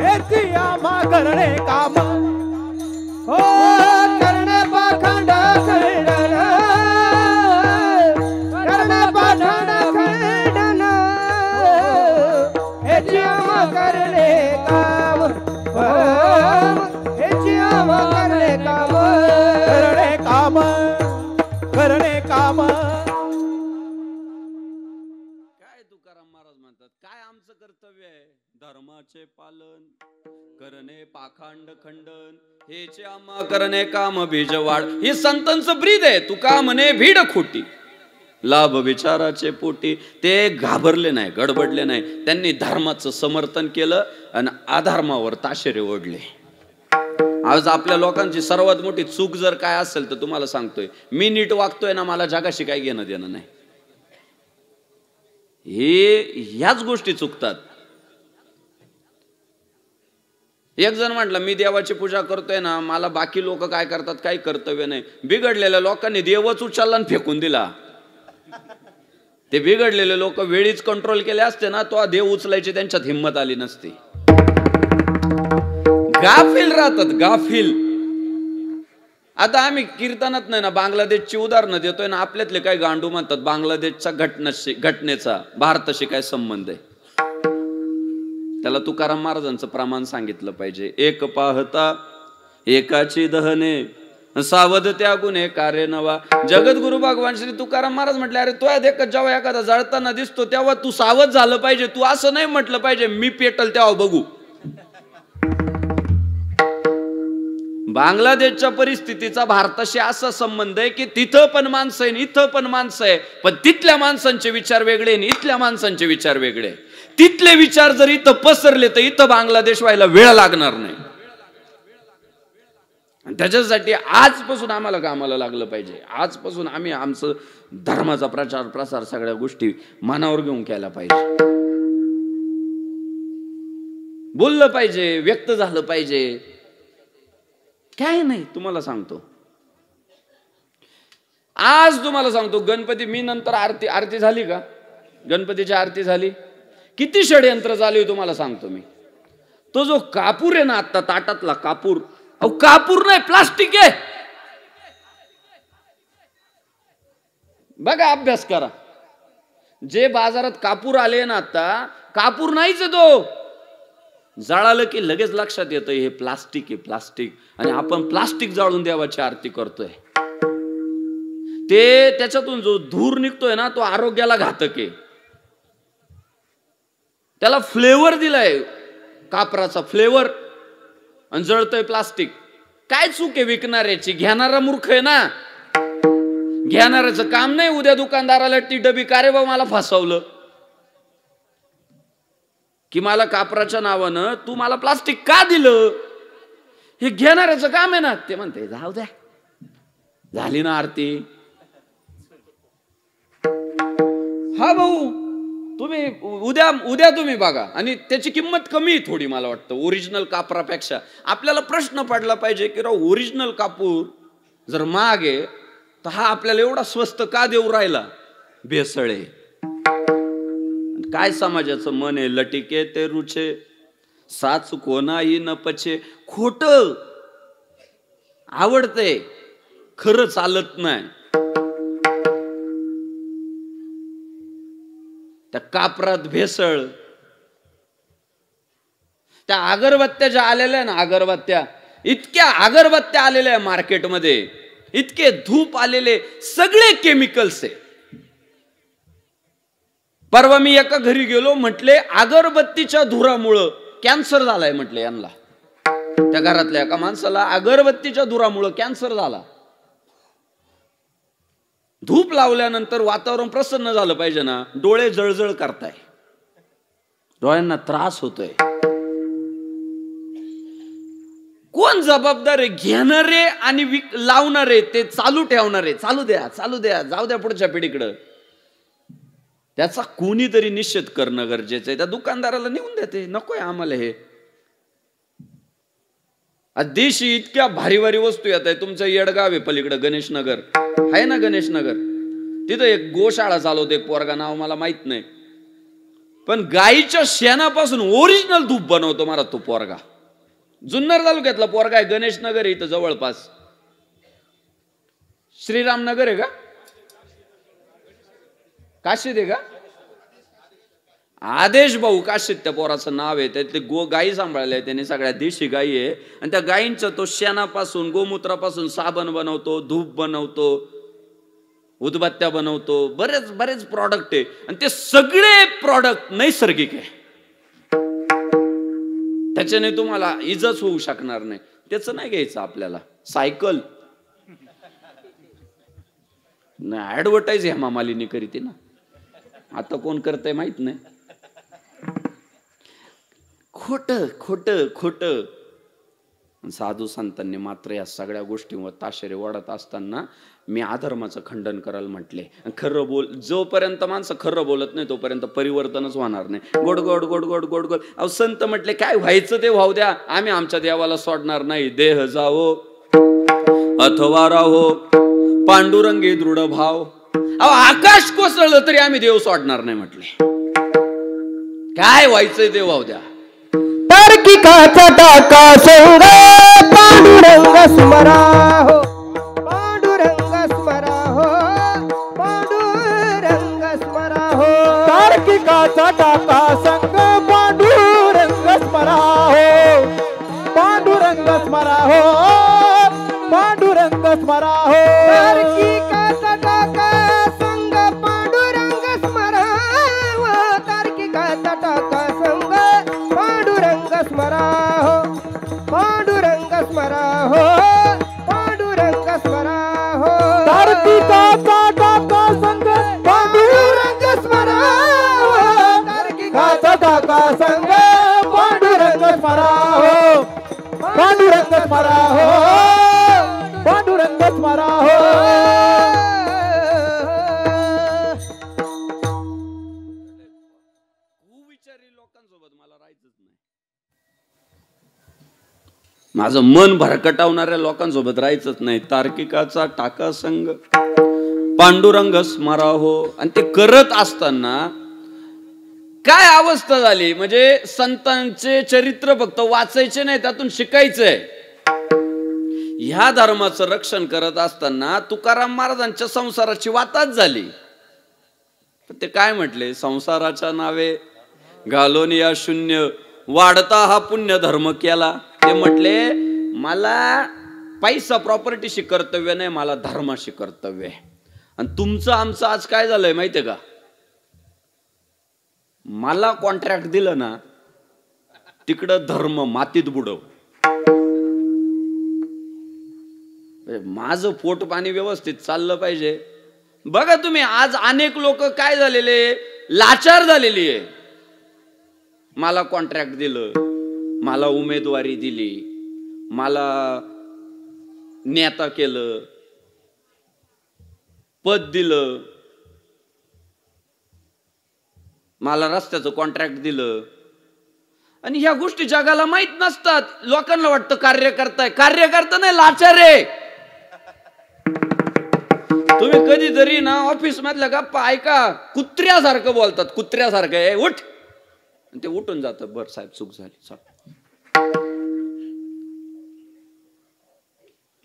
हेची आम्हा करणे काम, हो करणे पाखंड खंडन, करणे पाखंड खंडन, हेची आम्हा करणे काम, हेची आम्हा करणे काम, करणे काम, करणे काम. काय तुकाराम महाराज म्हणतात, काय आमचं कर्तव्य आहे, धर्माचे पालन करणे पाखंड खंडन, हेचे आम्हा करणे काम बीजवाड. ही संतांचं ब्रीद आहे. तुका म्हणे भीड खोटी लाभ विचाराचे पोटी. ते घाबरले नाही, गडबडले नाही, त्यांनी धर्माचं समर्थन केलं आणि अधर्मावर ताशेरे ओढले. आज आपल्या लोकांची सर्वात मोठी चूक जर काय असेल तर तुम्हाला सांगतोय, मी नीट वागतोय ना, मला जगाशी काही घेणं देणं नाही, ह्याच गोष्टी चुकतात. एक जण म्हटलं मी देवाची पूजा करतोय ना, मला बाकी लोक काय करतात काही कर्तव्य नाही. बिघडलेल्या लोकांनी देवच उचलला आणि फेकून दिला. ते बिघडलेले लोक वेळीच कंट्रोल केले असते ना, तो देव उचलायची त्यांच्यात हिंमत आली नसती. गाफील राहतात, गाफील. आता आम्ही कीर्तनात नाही ना बांगलादेशची उदाहरणं देतोय ना, आपल्यातले काही गांडू म्हणतात बांगलादेशच्या घटनेचा भारताशी काय संबंध आहे. त्याला तुकाराम महाराजांचं प्रमाण सांगितलं पाहिजे. एक पाहता एकाची दहने सावध त्यागुने कार्य नवा. जगद्गुरु भगवान श्री तुकाराम महाराज म्हटले, अरे तो देखत जेव्हा एखादा जळताना दिसतो तेव्हा तू सावध झालं पाहिजे. तू असं नाही म्हटलं पाहिजे मी पेटल तेव्हा बघू. बांगलादेशच्या परिस्थितीचा भारताशी असा संबंध आहे की तिथं पण माणसं आहे, इथं पण माणसं आहे, पण तिथल्या माणसांचे विचार वेगळे आणि इथल्या माणसांचे विचार वेगळे. तिथले विचार जर इथं पसरले तर इथं बांगलादेश व्हायला वेळ लागणार नाही. त्याच्यासाठी आजपासून आम्हाला कामाला लागलं पाहिजे. आजपासून आम्ही आमचं धर्माचा प्रचार प्रसार सगळ्या गोष्टी मनावर घेऊन केला पाहिजे. बोललं पाहिजे, व्यक्त झालं पाहिजे. काय नाही तुम्हाला सांगतो, आज तुम्हाला सांगतो गणपती, मी नंतर आरती झाली का, गणपतीची आरती झाली, किती षडयंत्र चालू आहे तुम्हाला सांगतो मी. तो जो कापूर आहे ना आता ताटातला कापूर, अहो कापूर नाही प्लास्टिक आहे. बघा अभ्यास करा. जे बाजारात कापूर आले ना आता, कापूर नाहीच आहे तो. जळालं की लगेच लक्षात येतं हे प्लास्टिक आहे, प्लास्टिक. आणि आपण प्लास्टिक जाळून देवाची आरती करतोय. ते त्याच्यातून जो धूर निघतोय ना तो आरोग्याला घातक आहे. त्याला फ्लेवर दिलाय, कापराचा फ्लेवर, आणि जळतोय प्लास्टिक. काय चूक आहे विकणाऱ्याची? घेणारा मूर्ख आहे ना. घेणाऱ्याचं काम नाही उद्या दुकानदाराला ती डबी का रे बा मला फसवलं, की मला कापराच्या नावानं तू मला प्लास्टिक का दिलं. हे घेणाऱ्याचं काम आहे ना. ते म्हणते जाऊ द्या, झाली ना आरती. हा भाऊ तुम्ही उद्या तुम्ही बघा, आणि त्याची किंमत कमी आहे थोडी मला वाटतं ओरिजिनल कापरापेक्षा. आपल्याला प्रश्न पडला पाहिजे की राव ओरिजिनल कापूर जर महाग आहे तर हा आपल्याला एवढा स्वस्त का देऊ राहिला. भेसळ आहे. काय समाजाचं मन आहे, लटिके ते रुचे साच कोणाही न पचे. खोट आवडते, खरं चालत नाही. त्या कापरात भेसळ. त्या अगरबत्त्या ज्या आलेल्या ना, अगरबत्त्या, इतक्या अगरबत्त्या आलेल्या आहे मार्केटमध्ये, इतके धूप आलेले, सगळे केमिकल्स आहे. परवा मी एका घरी गेलो, म्हटले अगरबत्तीच्या धुरामुळं कॅन्सर झालाय. म्हटले यांना, त्या घरातल्या एका माणसाला अगरबत्तीच्या धुरामुळं कॅन्सर झाला. धूप लावल्यानंतर वातावरण प्रसन्न झालं पाहिजे ना, डोळे जळजळ करताय, डोळ्यांना त्रास होतोय. कोण जबाबदार आहे? घेणारे आणि लावणारे, ते चालू ठेवणारे. चालू द्या, चालू द्या, जाऊ द्या पुढच्या पिढीकडं. त्याचा कोणीतरी निषेध करणं गरजेचं आहे. त्या दुकानदाराला नेऊन देते, नकोय आम्हाला हे. देशी इतक्या भारी भारी वस्तू येत आहे. तुमचं येडगाव आहे पलीकडं गणेशनगर आहे ना, गणेशनगर, तिथं एक गोशाळा चालवते एक पोरगा, नाव मला माहित नाही, पण गाईच्या शेणापासून ओरिजिनल धूप बनवतो मला तो पोरगा. जुन्नर तालुक्यातला पोरगा आहे, गणेशनगर आहे इथं जवळपास. श्रीरामनगर आहे का, काशीद आहे का, आदेश भाऊ काशीद त्या पोराचं नाव आहे. त्यातले गायी सांभाळल्या त्याने, सगळ्या देशी गायी आहे. आणि त्या गायींचं तो शेणापासून, गोमूत्रापासून साबण बनवतो, धूप बनवतो, उदबत्त्या बनवतो, बरेच प्रॉडक्ट आहे. आणि ते सगळे प्रॉडक्ट नैसर्गिक आहे. त्याच्याने तुम्हाला इजाच होऊ शकणार नाही. त्याचं नाही घ्यायचं आपल्याला. सायकल नाही, ऍडव्हर्टाईज हेमा मालिनी करीते ना, आता कोण करतंय माहित नाही. खोट खोट खोट. साधू संतांनी मात्र या सगळ्या गोष्टींवर ताशेरे ओढत असताना मी अधर्माचं खंडन करायला म्हटले. खरं बोल, जोपर्यंत माणसं खरं बोलत नाही तोपर्यंत परिवर्तनच होणार नाही. गोड गोड गोड गोड गोड गोड. अहो संत म्हटले काय व्हायचं ते व्हाऊ द्या, आम्ही आमच्या देवाला सोडणार नाही. देह जावो अथवा राहो पांडुरंगी दृढ भाव. अहो आकाश कोसळलं तरी आम्ही देव सोडणार नाही म्हटले. काय व्हायचंय देव व्हाऊ द्या. तार्किकाचा टाका संग पांडुरंग स्मरा हो, पांडुरंग स्मरा हो, पांडुरंग स्मरा हो. तार्किकाचा टाका संग पांडुरंग स्मरा हो, पांडुरंग स्मरा हो, पांडुरंग स्मरा हो. तार्किकाचा टाका संग पांडुरंग स्मरा हो, तार्किकाचा टाका संग पांडुरंग स्मरा हो, पांडुरंग स्मरा हो, पांडुरंग स्मरा हो. तार्किकाचा टाका संग पांडुरंग स्मरा हो, तार्किकाचा टाका संग पांडुरंग स्मरा हो, पांडुरंग स्मरा हो, पांडुरंग स्मरा हो. लोकांसोबत मला राहायचंच नाही. माझं मन भरकटावणाऱ्या लोकांसोबत राहायचंच नाही. तार्किकाचा टाका संग पांडुरंग स्मरा हो. आणि ते करत असताना काय अवस्था झाली, म्हणजे संतांचे चरित्र फक्त वाचायचे नाही, त्यातून शिकायचंय. ह्या धर्माचं रक्षण करत असताना तुकाराम महाराजांच्या संसाराची वाताच झाली. ते काय म्हटले, संसाराच्या नावे घालून या शून्य वाढता हा पुण्य धर्म केला. ते म्हटले मला पैसा प्रॉपर्टीशी कर्तव्य नाही, मला धर्माशी कर्तव्य आहे. आणि तुमचं आमचं आज काय झालंय माहितीये का, मला कॉन्ट्रॅक्ट दिलं ना तिकडं धर्म मातीत बुडव. माझं पोट पाणी व्यवस्थित चाललं पाहिजे. बघा तुम्ही आज अनेक लोक काय झालेले, लाचार झालेली आहे. मला कॉन्ट्रॅक्ट दिलं, मला उमेदवारी दिली, मला नेता केलं, पद दिलं, मला रस्त्याचं कॉन्ट्रॅक्ट दिलं. आणि ह्या गोष्टी जगाला माहित नसतात. लोकांना वाटतं कार्य करताय, कार्य करता नाही, लाचार आहे. तुम्ही कधीतरी ना ऑफिस मधल्या गप्पा ऐका, कुत्र्यासारखं बोलतात, कुत्र्यासारखं आहे उठ, ते उठून जात. बर साहेब चूक झाली.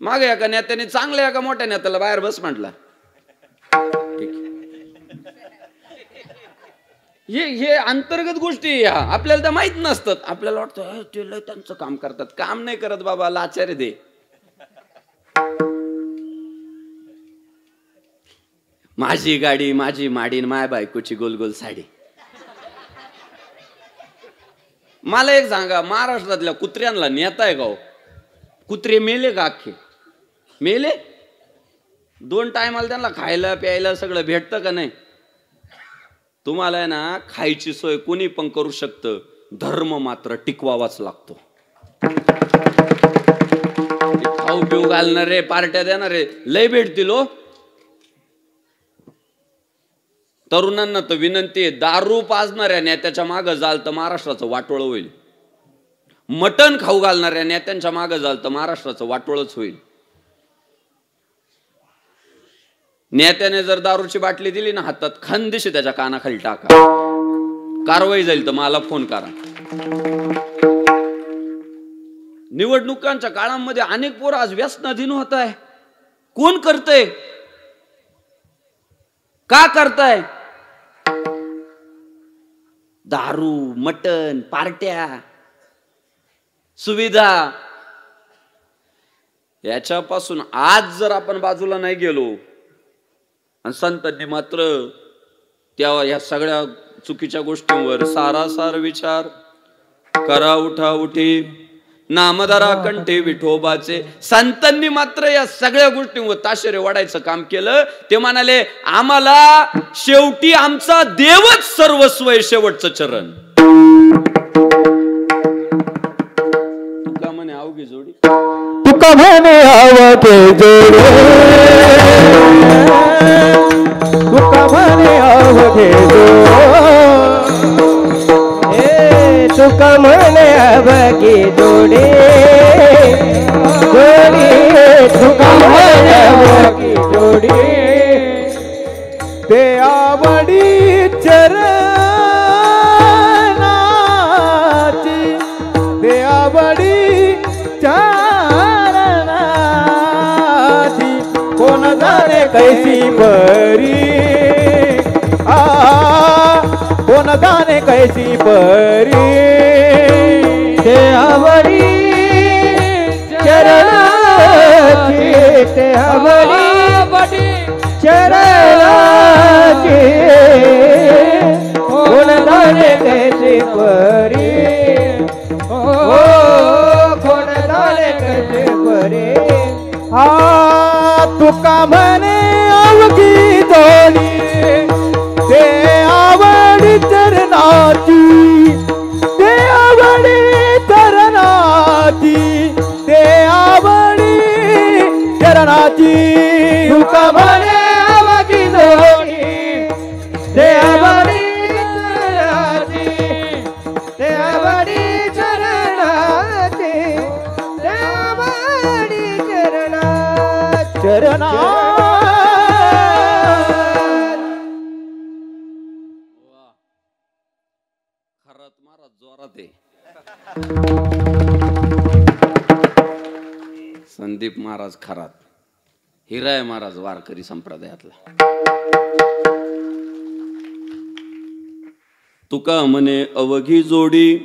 मागे एका नेत्याने चांगल्या एका मोठ्या नेत्याला बाहेर बस म्हटला. हे अंतर्गत गोष्टी आपल्याला त्या माहित नसतात. आपल्याला वाटतं ते लय त्यांचं काम करतात. काम नाही करत बाबा, लाचार दे. माझी गाडी माझी माडीन माय बायकोची गोल गोल साडी. मला एक सांगा, महाराष्ट्रातल्या कुत्र्यांना नेता आहे का हो? कुत्रे मेले का अख्खे? मेले. 2 टायमाला त्यांना खायला प्यायला सगळं भेटतं का नाही? तुम्हाला आहे ना खायची सोय कोणी पण करू शकतं, धर्म मात्र टिकवावाच लागतो. खाऊ पिऊ घालणारे, पार्ट्या देणारे लय भेटतील हो. तरुणांना तर विनंती आहे, दारू पाजणाऱ्या नेत्याच्या मागं जाल तर महाराष्ट्राचं वाटोळ होईल. मटण खाऊ घालणाऱ्या नेत्यांच्या मागं जाल तर महाराष्ट्राचं वाटोळच होईल. नेत्याने जर दारूची बाटली दिली ना हातात, खानदेशी त्याच्या कानाखाली टाका. कारवाई जाईल तर मला फोन करा. निवडणुकांच्या काळामध्ये अनेक पोरं आज व्यसनाधीन होत आहे. कोण करतय? का करताय? दारू, मटण, पार्ट्या, सुविधा, याच्यापासून आज जर आपण बाजूला नाही गेलो आणि संतांनी मात्र त्या ह्या सगळ्या चुकीच्या गोष्टींवर सारासार विचार करा, उठा उठी नामधारा कंठे विठोबाचे. संतांनी मात्र या सगळ्या गोष्टींवर ताशेरे वाढायचं काम केलं. ते म्हणाले आम्हाला शेवटी आमचा देवच सर्वस्व आहे, शेवटचं चरण. तुका म्हणे अवघे अवघी जोडी तुका म्हणे अवघे जोडी तुका म्हणे अवघे जोडी तुका म्हणे अवघे जोडी तुका म्हणे अवघी जोडी ते आवडी चरणाची ते आवडी चरणाची कोण जाणे कैसी परी कोण जाणे कैसी परी ते आवडी चरणाची ते आवडी चरणाची कोण जाणे कैसी परी कोण जाणे कैसी परी तुका म्हणे अवघी जोडी ते आवडी चरणाची ते आवडी चरणाची ते आवडी चरणाची तुका म्हणे अवघी जोडी ते आवडी चरणाची ते आवडी चरणाची ते आवडी चरणाची चरणा खरात महाराज जोरात आहे संदीप महाराज खरात हिराय महाराज वारकरी संप्रदायातला तुका म्हणे अवघी जोडी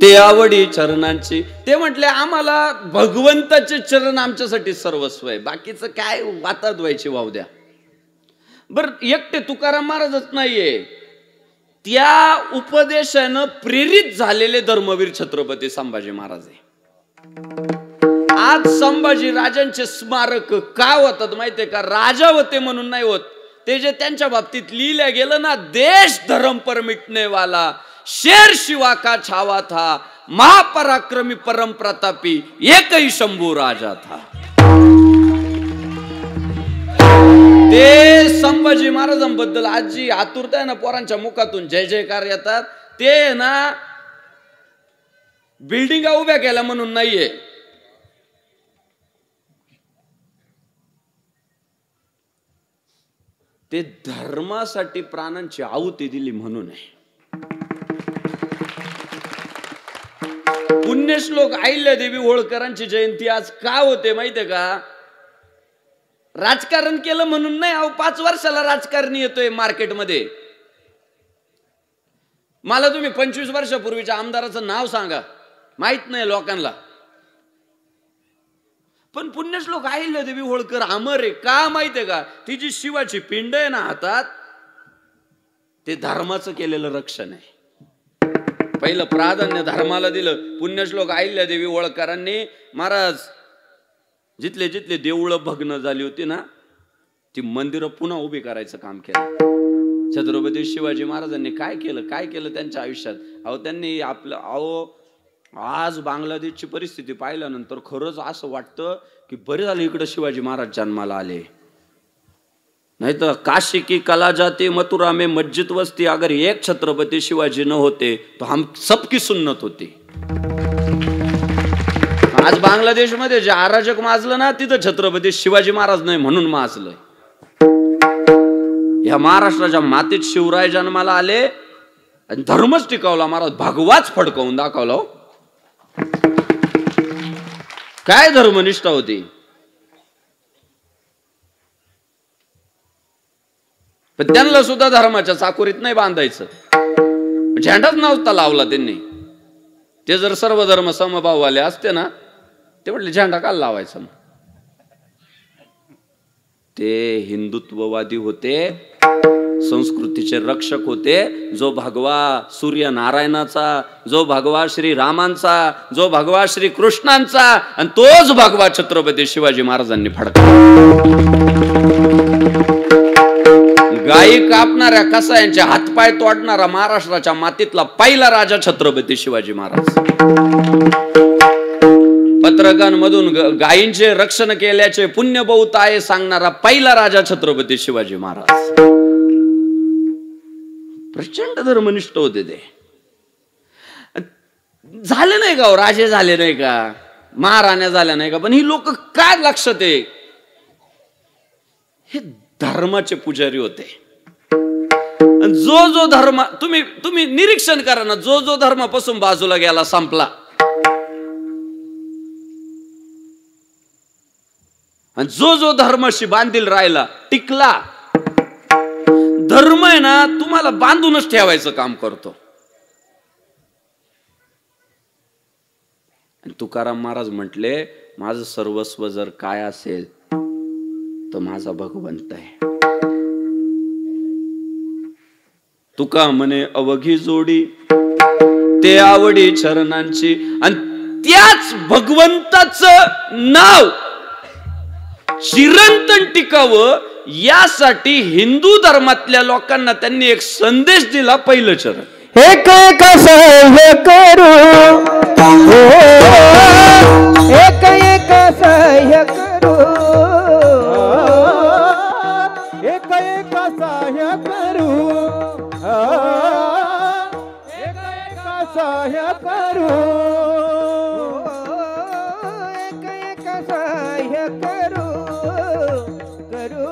ते आवडी चरणांची ते म्हटले आम्हाला भगवंताचे चरण आमच्यासाठी सर्वस्व आहे बाकीचं काय वातात व्हायची वाहू द्या बर एकटे तुकाराम महाराजच नाहीये त्या उपदेशानं प्रेरित झालेले धर्मवीर छत्रपती संभाजी महाराज आहे आज संभाजी राजांचे स्मारक का होतात माहितीये का राजा होते म्हणून नाही होत ते जे त्यांच्या बाबतीत लिहिल्या गेलं ना देश धर्म पर मिटने वाला शेर शिवा का छावा था महापराक्रमी परम प्रतापी एकही शंभू राजा था ते संभाजी महाराजांबद्दल आजी आतुरता आहे ना पोरांच्या मुखातून जय जयकार येतात ते ना बिल्डिंगा उभ्या केल्या म्हणून नाहीये ते धर्मासाठी प्राणांची आहुती दिली म्हणून आहे पुण्यश्लोक अहिल्यादेवी होळकरांची जयंती आज का होते माहितीये का राजकारण केलं म्हणून नाही अहो 5 वर्षाला राजकारणी येतोय मार्केटमध्ये मला तुम्ही 25 वर्षापूर्वीच्या आमदाराचं नाव सांगा माहित नाही लोकांना पण पुण्यश्लोक अहिल्यादेवी होळकर अमर आहे का माहितीये का ती जी शिवाची पिंड आहे ना हातात ते धर्माचं केलेलं रक्षण आहे पहिलं प्राधान्य धर्माला दिलं पुण्यश्लोक अहिल्यादेवी होळकरांनी महाराज जिथले जिथले देऊळ भग्न झाली होती ना ती मंदिरं पुन्हा उभी करायचं काम केलं छत्रपती शिवाजी महाराजांनी काय केलं त्यांच्या आयुष्यात अहो त्यांनी आपलं आज बांगलादेशची परिस्थिती पाहिल्यानंतर खरंच असं वाटतं की बरे झाले इकडे शिवाजी महाराज जन्माला आले नहीं तो काशी की कला जाती मथुरा में मस्जिद वस्ती अगर एक छत्रपति शिवाजी न होते तो हम सबकी सुन्नत होती आज बांगलादेश मध्ये जे अराजक माजलं ना तिथं छत्रपती शिवाजी महाराज नाही म्हणून माजलंय या महाराष्ट्राच्या मातीत शिवराय जन्माला आले आणि धर्मच टिकवला महाराज भगवाच फडकवून दाखवला काय धर्मनिष्ठा होती पण त्यांना सुद्धा धर्माच्या चाकोरीत नाही बांधायचं झेंडाच नव्हता लावला त्यांनी ते जर सर्व धर्म समभाववाले असते ना ते म्हटले झेंडा का लावायचा ते हिंदुत्ववादी होते संस्कृतीचे रक्षक होते जो भगवा सूर्य नारायणाचा जो भगवा श्री रामांचा जो भगवा श्री कृष्णांचा आणि तोच भगवा छत्रपती शिवाजी महाराजांनी फडकला गायी कापणाऱ्या कसायांचे हातपाय तोडणारा महाराष्ट्राच्या मातीतला पहिला राजा छत्रपती शिवाजी महाराज पत्रकांमधून गायींचे रक्षण केल्याचे पुण्य बहुत आहे सांगणारा पहिला राजा छत्रपती शिवाजी महाराज. प्रचंड धर्मनिष्ठ होते ते. झाले नाही का राजे, झाले नाही का महाराण्या झाल्या नाही का, पण ही लोक काय लक्षात आहे, हे धर्माचे पुजारी होते. जो जो धर्म तुम्ही निरीक्षण करा ना, जो जो धर्मापासून बाजूला गेला संपला. आणि जो जो धर्माशी बांधील राहिला टिकला. धर्म आहे ना तुम्हाला बांधूनच ठेवायचं काम करतो. आणि तुकाराम महाराज म्हटले, माझं सर्वस्व जर काय असेल तर माझा भगवंत आहे. तुका म्हणे अवघी जोडी ते आवडी चरणांची. आणि त्याच भगवंताचं नाव चिरंतन टिकावं यासाठी हिंदू धर्मातल्या लोकांना त्यांनी एक संदेश दिला. पहिलं चरण, एक एक सह्य करू, एक एक सह्य करू, एक एक सह्य करू, एक एक सह्य करू, एक एक सह्य करू, करू,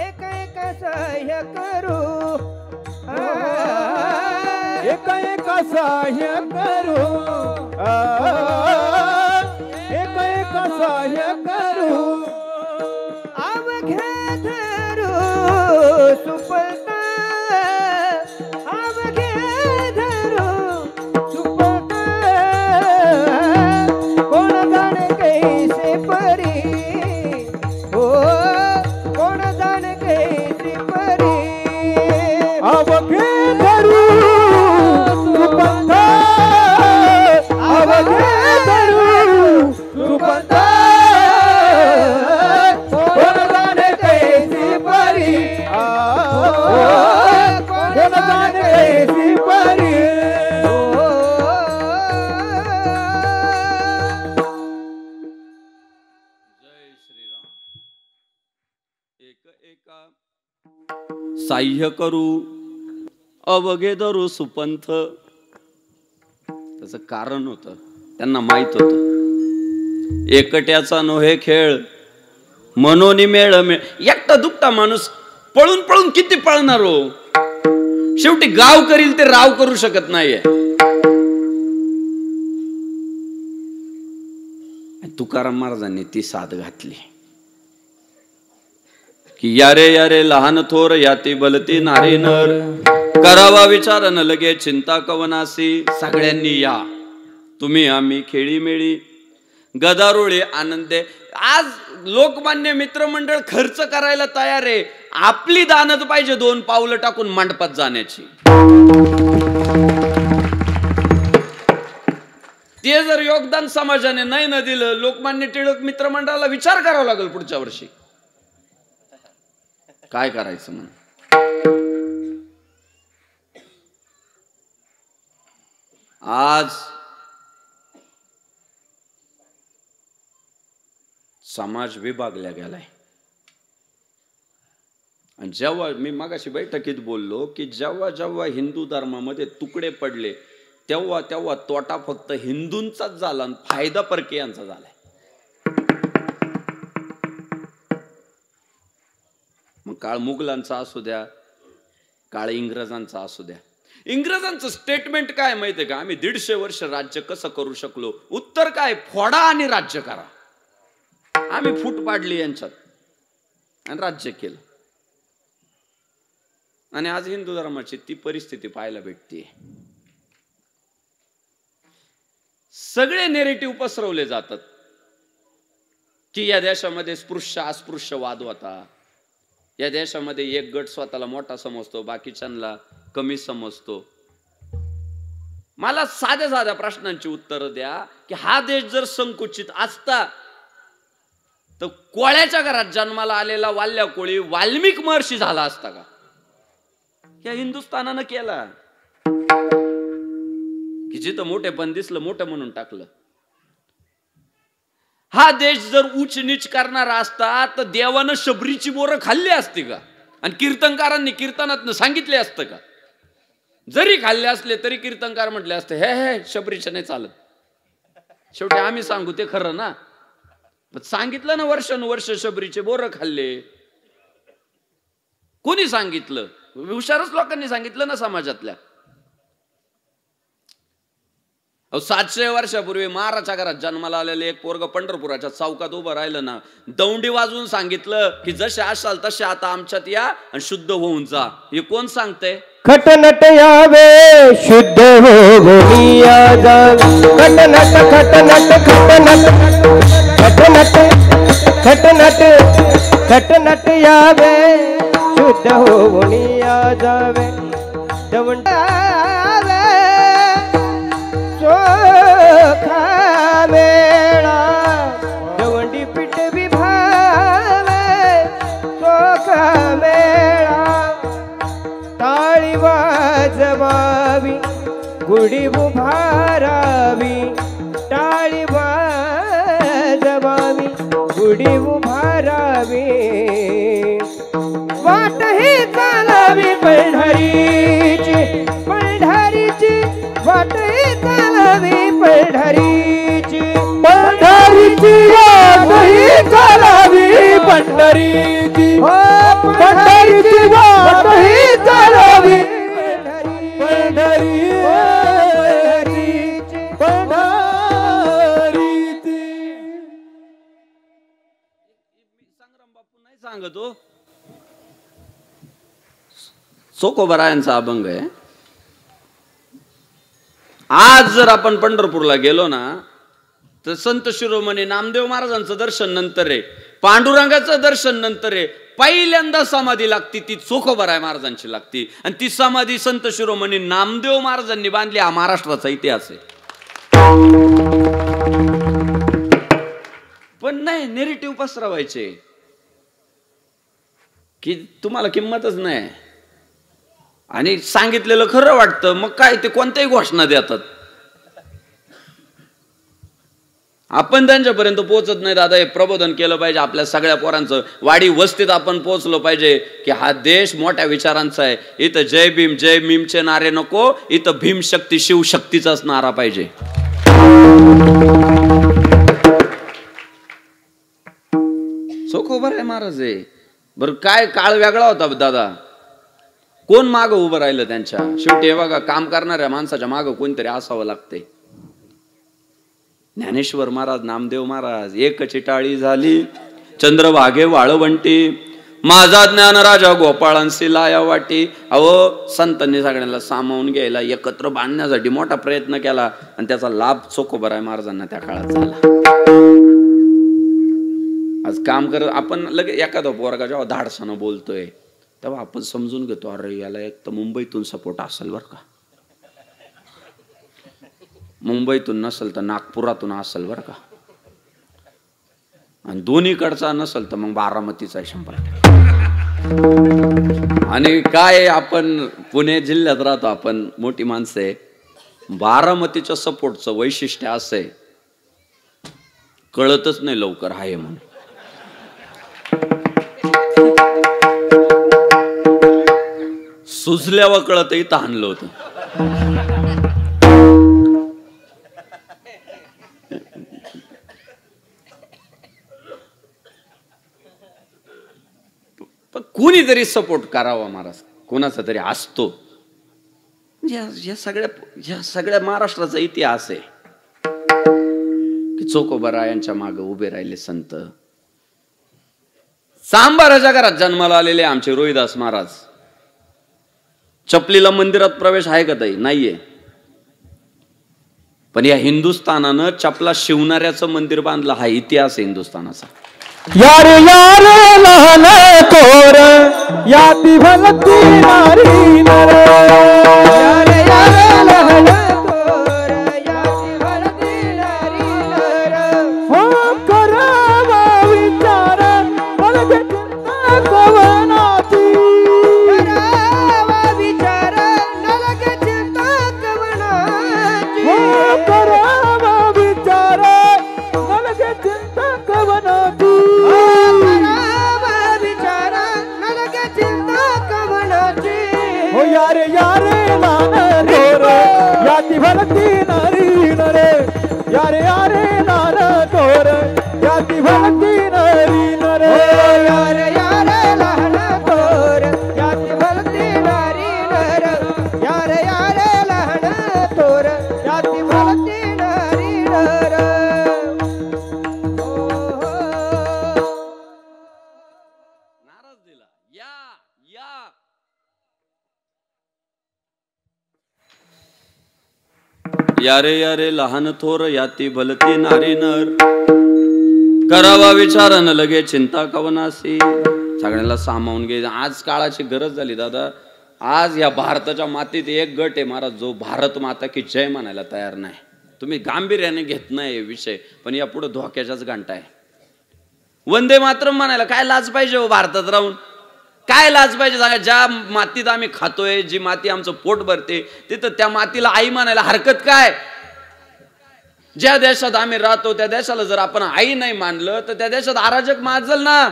एक एक सह्य करू, एक एक सह्य करू, एक एक सह्य करू. अवघे धरू सुपलता, अवघे धरू सुपलता, कोण जाणे कैसे परी, हो कोण जाणे कैसे परी. अवघे धरू सुपंथ, अवघे धरू सुपंथ, कोण जाणे कैसी परी, कोण जाणे कैसी परी. जय श्रीराम. एक एका साह्य करू अवघे धरू सुपंथ. त्याचं कारण होतं, त्यांना माहित होतं एकट्याचा नोहे खेळ मनोनी मेळ मेळ. एकटा दुकटा माणूस पळून पळून किती पळणार हो. शेवटी गाव करील ते राव करू शकत नाहीये. तुकाराम महाराजांनी ती साथ घातली की यारे यारे लहान थोर याती बलती नारी नर, करावा विचार न लगे चिंता कवनासी. सगळ्यांनी या, तुम्ही आम्ही खेळी मेळी गदारोळी आनंदे. आज लोकमान्य मित्रमंडळ खर्च करायला तयार आहे. आपली दानत पाहिजे 2 पावलं टाकून मंडपात जाण्याची. ते जर योगदान समाजाने नाही न दिलं, लोकमान्य टिळक मित्रमंडळाला विचार करावा लागेल पुढच्या वर्षी काय करायचं म्हणून. आज समाज विभागला गेलाय. आणि जेव्हा मी मागाशी बैठकीत बोललो की जेव्हा जेव्हा हिंदू धर्मामध्ये तुकडे पडले तेव्हा तेव्हा तोटा फक्त हिंदूंचाच झाला आणि फायदा परकीयांचा झालाय. मग काळ मुघलांचा असू द्या, काळ इंग्रजांचा असू द्या. इंग्रजांचं स्टेटमेंट काय माहितीये का, आम्ही 150 वर्ष राज्य कसं करू शकलो. उत्तर काय, फोडा आणि राज्य करा. आम्ही फूट पाडली यांच्यात आणि राज्य केलं. आणि आज हिंदू धर्माची ती परिस्थिती पाहायला भेटते. सगळे नेरेटिव्ह पसरवले जातात की या देशामध्ये स्पृश्य अस्पृश्य वाद होता, या देशामध्ये एक गट स्वतःला मोठा समजतो, बाकीच्यांना कमी समजतो. मला साध्या साध्या प्रश्नांची उत्तर द्या की हा देश जर संकुचित असता तर कोळ्याच्या घरात जन्माला आलेला वाल्या कोळी वाल्मिक महर्षी झाला असता का? या हिंदुस्थानानं केला की जिथं मोठेपण दिसलं मोठं म्हणून टाकलं. हा देश जर उच्च नीच करणारा असता तर देवानं शबरीची बोरं खाल्ली असती का? आणि कीर्तनकारांनी कीर्तनात सांगितले असतं का? जरी खाल्ले असले तरी कीर्तनकार म्हटले असते हे हे शबरीचं नाही चालत. शेवटी आम्ही सांगू ते खरं ना. पण सांगितलं ना वर्षानुवर्ष शबरीचे बोरं खाल्ले. कोणी सांगितलं? हुशारच लोकांनी सांगितलं ना समाजातल्या. 700 वर्षापूर्वी महाराच्या घरात जन्माला आलेले एक पोरग पंढरपुराच्या चौकात उभं राहिलं ना, दौंडी वाजवून सांगितलं की जसे असाल तसे आता आमच्यात या आणि शुद्ध होऊन जा. हे कोण सांगते? खटनट यावे शुद्ध होऊन या जावे. खटनट खटनट खटनट खटनट खटनट खटनट यावे शुद्ध होऊन या जावे. दवंडावे चोखा मेळा दवंडी पीठ विभावे चोखा मेळा. टाळी वाजवावी गुढी उभारावी. टाळी वाजवावी गुढी उभारावी. वाट ही चालावी पंढरीची पंढरीची वाट ही चालावी पंढरीची पंढरीची वाट ही चालावी पंढरीची. हो पंढरीची वाट ही चालावी पंढरी पंढरीची. संग्राम बापू नाही सांगतो. चोखोबरायांचा अभंग आहे. आज जर आपण पंढरपूरला गेलो ना तर संत शिरोमणी नामदेव महाराजांचं दर्शन नंतर आहे, पांडुरंगाचं दर्शन नंतर आहे. पहिल्यांदा समाधी लागती ती चोखोबराय महाराजांची लागती. आणि ती समाधी संत शिरोमणी नामदेव महाराजांनी बांधली. हा महाराष्ट्राचा इतिहास आहे. पण नाही, नेरेटिव्ह पसरवायचे की तुम्हाला किंमतच नाही आणि सांगितलेलं खरं वाटतं. मग काय ते कोणत्याही घोषणा देतात. आपण त्यांच्यापर्यंत पोहोचत नाही. दादा हे प्रबोधन केलं पाहिजे. आपल्या सगळ्या पोरांचं वाडी वस्तीत आपण पोहोचलो पाहिजे की हा देश मोठ्या विचारांचा आहे. इथं जय भीम जय भीमचे नारे नको, इथं भीम शक्ती शिवशक्तीचाच नारा पाहिजे. चोखोबराय महाराज आहे. बरं काय काळ वेगळा होता दादा. कोण माग उभं राहिलं त्यांच्या? शेवटी हे बघा, काम करणाऱ्या माणसाच्या माग कोणतरी असावं लागते. ज्ञानेश्वर महाराज, नामदेव महाराज, एकची टाळी झाली चंद्रभागे वाळवंटी, माझा ज्ञान राजा गोपाळांशी लाया वाटी. अहो संतांनी सगळ्यांना सामावून घ्यायला, एकत्र बांधण्यासाठी मोठा प्रयत्न केला आणि त्याचा लाभ चोखोबराय महाराजांना त्या काळात झाला. आज काम करत आपण लगे एखादा पोरगा जेव्हा धाडसानं बोलतोय तेव्हा आपण समजून घेतो, अरे याला एक तर मुंबईतून सपोर्ट असेल बरं का, मुंबईतून नसेल तर नागपुरातून असेल बरं का, आणि दोन्हीकडचा नसेल तर मग बारामतीचा 100%. आणि काय आपण पुणे जिल्ह्यात राहतो, आपण मोठी माणसं आहे. बारामतीच्या सपोर्टचं वैशिष्ट्य असं आहे, कळतच नाही लवकर आहे म्हणून. सुजल्यावर कळत इथं आणलं होतं. पण कोणीतरी सपोर्ट करावा महाराज, कोणाचा तरी असतो. या सगळ्या महाराष्ट्राचा इतिहास आहे की चोखोबरायांच्या मागे उभे राहिले संत. सांबाराच्या घरात जन्माला आलेले आमचे रोहिदास महाराज. चपलीला मंदिरात प्रवेश आहे का ताई? नाहीये. पण या हिंदुस्थानानं चपला शिवणाऱ्याचं मंदिर बांधलं. हा इतिहास आहे हिंदुस्थानाचा. यार यार लहान थोर याती भलती नारी नर. यार यार लहान थोर याती भलती नारी नर. हो करावा विचार मला चिंता कवनाची. करावा विचार मला चिंता कवनाची. हो करावा विचार मला चिंता यारे यारे लहान थोर याती भलती नारी नर यारे यारे लहान थोर याती भलती नारी नर यारे यारे लहान थोर याती भलती नारी नर यारे यारे लहान थोर याती भलती नारी नर नाराज दिला या या यारे यारे लहान थोर याती भलती नारी नर करावा विचार न लगे चिंता कवनासी सगळ्याला सामावून घे आज काळाची गरज झाली दादा आज या भारताच्या मातीत एक गट आहे महाराज जो भारत माता की जय म्हणायला तयार नाही तुम्ही गांभीर्याने घेत नाही विषय पण या पुढे धोक्याच्याच घंटा आहे वंदे मातरम म्हणायला काय लाज पाहिजे हो भारतात राहून काय लाज पाहिजे सांगा ज्या मातीत आम्ही खातोय जी माती आमचं पोट भरते तिथं त्या मातीला आई म्हणायला हरकत काय ज्या देशात आम्ही राहतो त्या देशाला जर आपण आई नाही मानलं तर त्या देशात अराजक माजल ना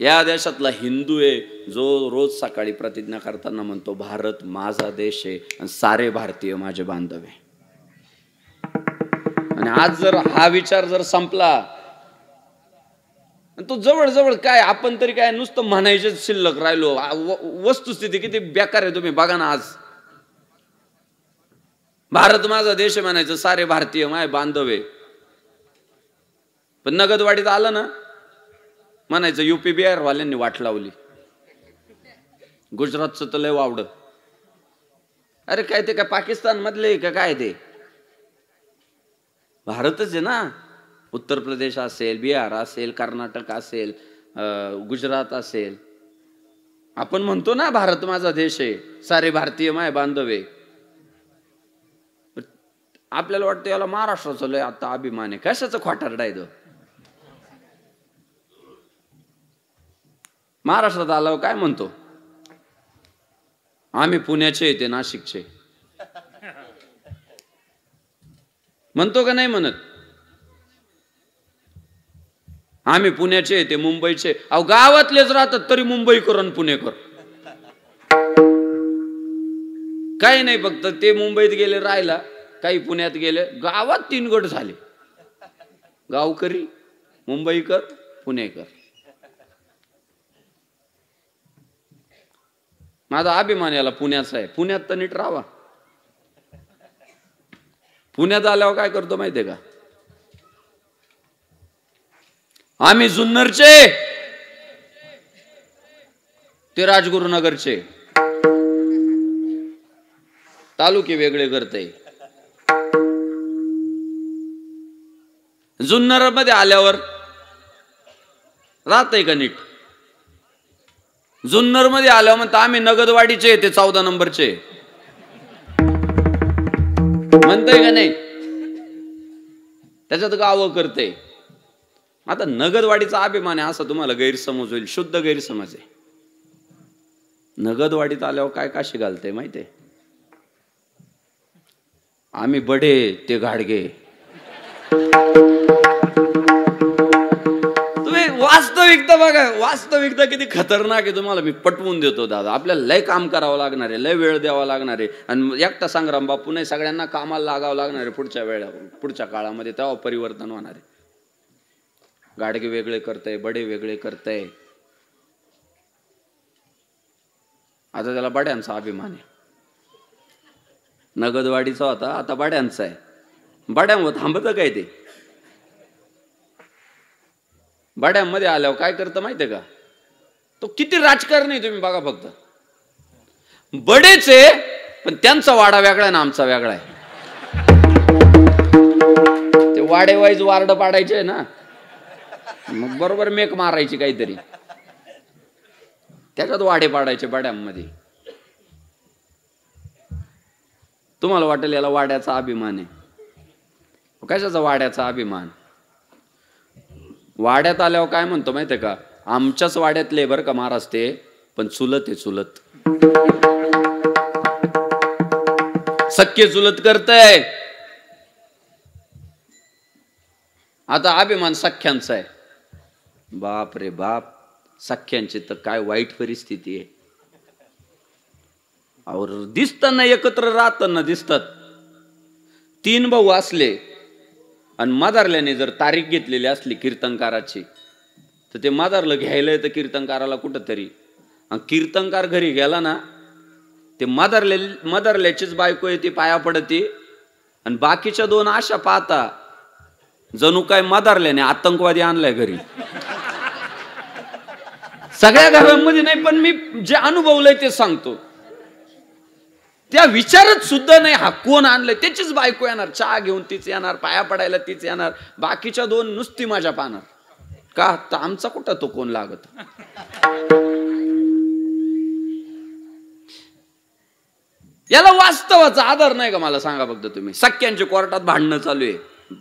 या देशातला हिंदू आहे जो रोज सकाळी प्रतिज्ञा करताना म्हणतो भारत माझा देश आहे आणि सारे भारतीय माझे बांधव आहे आणि आज जर हा विचार जर संपला तो जवळ काय आपण तरी काय नुसतं म्हणायचे शिल्लक राहिलो वस्तुस्थिती किती बेकार आहे तुम्ही बघा ना आज भारत माझा देश आहे म्हणायचं सारे भारतीय माय बांधव आहे पण नगदवाडीत आलं ना म्हणायचं युपी बिहार वाल्यांनी वाट लावली गुजरातचं तर लय वावड अरे काय ते काय पाकिस्तान मधले का काय ते भारतच आहे ना उत्तर प्रदेश असेल बिहार असेल कर्नाटक असेल गुजरात असेल आपण म्हणतो ना भारत माझा देश आहे सारे भारतीय माय बांधव आहे आपल्याला वाटतं याला महाराष्ट्राचं लय आता अभिमान आहे कशाचं खोटारडा आहे तो महाराष्ट्रात आल्यावर काय म्हणतो आम्ही पुण्याचे ते नाशिकचे म्हणतो का नाही म्हणत आम्ही पुण्याचे ते मुंबईचे अहो गावातलेच राहतात तरी मुंबईकर आणि पुणेकर काही नाही फक्त ते मुंबईत गेले राहायला काही पुण्यात गेले गावात 3 गट झाले गावकरी मुंबईकर पुणेकर माझा अभिमान याला पुण्याचा आहे पुण्यात तर नीट राहावा पुण्यात आल्यावर काय करतो माहितीये का आम्ही जुन्नरचे ते राजगुरुनगरचे तालुके वेगळे करते जुन्नर मध्ये आल्यावर राहतय का नीट जुन्नर मध्ये आल्यावर म्हणता आम्ही नगदवाडीचे ते 14 नंबरचे म्हणतय का नाही त्याच्यात गाव करते आता नगदवाडीचा अभिमान आहे असा तुम्हाला गैरसमज होईल शुद्ध गैरसमज आहे नगदवाडीत आल्यावर काय काशी घालते माहितीये आम्ही बडे ते घाडगे तुम्ही वास्तविकता बघा वास्तविकता किती खतरनाक आहे तुम्हाला मी पटवून देतो दादा आपल्याला लय काम करावं लागणार आहे लय वेळ द्यावा लागणार आहे आणि एकटा संग्राम बापू नाही सगळ्यांना कामाला लागावं लागणार आहे पुढच्या काळामध्ये तेव्हा परिवर्तन होणार आहे गाडगे वेगळे करताय बडे वेगळे करताय आता त्याला बड्यांचा अभिमान आहे नगदवाडीचा होता आता बड्यांचा आहे बड्यांवर थांबत काय ते बड्यांमध्ये आल्यावर काय करतं माहितीये का तो किती राजकारणी तुम्ही बघा फक्त बडेचे पण त्यांचा वाडा वेगळा आहे ना आमचा वेगळा आहे ते वाडे वाईज वार्ड पाडायचे आहे ना मग बरोबर मेक मारायची काहीतरी त्याच्यात वाडे पाडायचे बड्यांमध्ये तुम्हाला वाटेल याला वाड्याचा अभिमान आहे कशाचा वाड्याचा अभिमान वाड्यात आल्यावर काय म्हणतो माहितीये का आमच्याच वाड्यातले बरं का महाराज ते पण चुलत आहे चुलत सख्खे चुलत करतय आता अभिमान सख्यांचा आहे बाप रे बाप सख्यांची तर काय वाईट परिस्थिती आहे और दिसताना एकत्र राहताना दिसतात. 3 भाऊ असले आणि मादारल्याने जर तारीख घेतलेली असली कीर्तनकाराची, तर ते मादारला घ्यायला येतं कीर्तनकाराला कुठंतरी. आणि कीर्तनकार घरी गेला ना, ते मादारल्याचीच बायको येते, पाया पडते. आणि बाकीच्या 2 अशा पाहता जणू काय मादारल्याने आतंकवादी आणलाय घरी. सगळ्या घरांमध्ये नाही, पण मी जे अनुभवलंय ते सांगतो. त्या विचारत सुद्धा नाही हा कोण आणलंय, त्याचीच बायको येणार, चहा घेऊन तीच येणार, पाया पडायला तीच येणार, बाकीच्या 2 नुसती माझ्या पाहणार. का तर आमचा कुठं तो कोण लागत. याला वास्तवाचा आधार नाही का मला सांगा फक्त तुम्ही. सख्यांच्या कोर्टात भांडणं चालू आहे,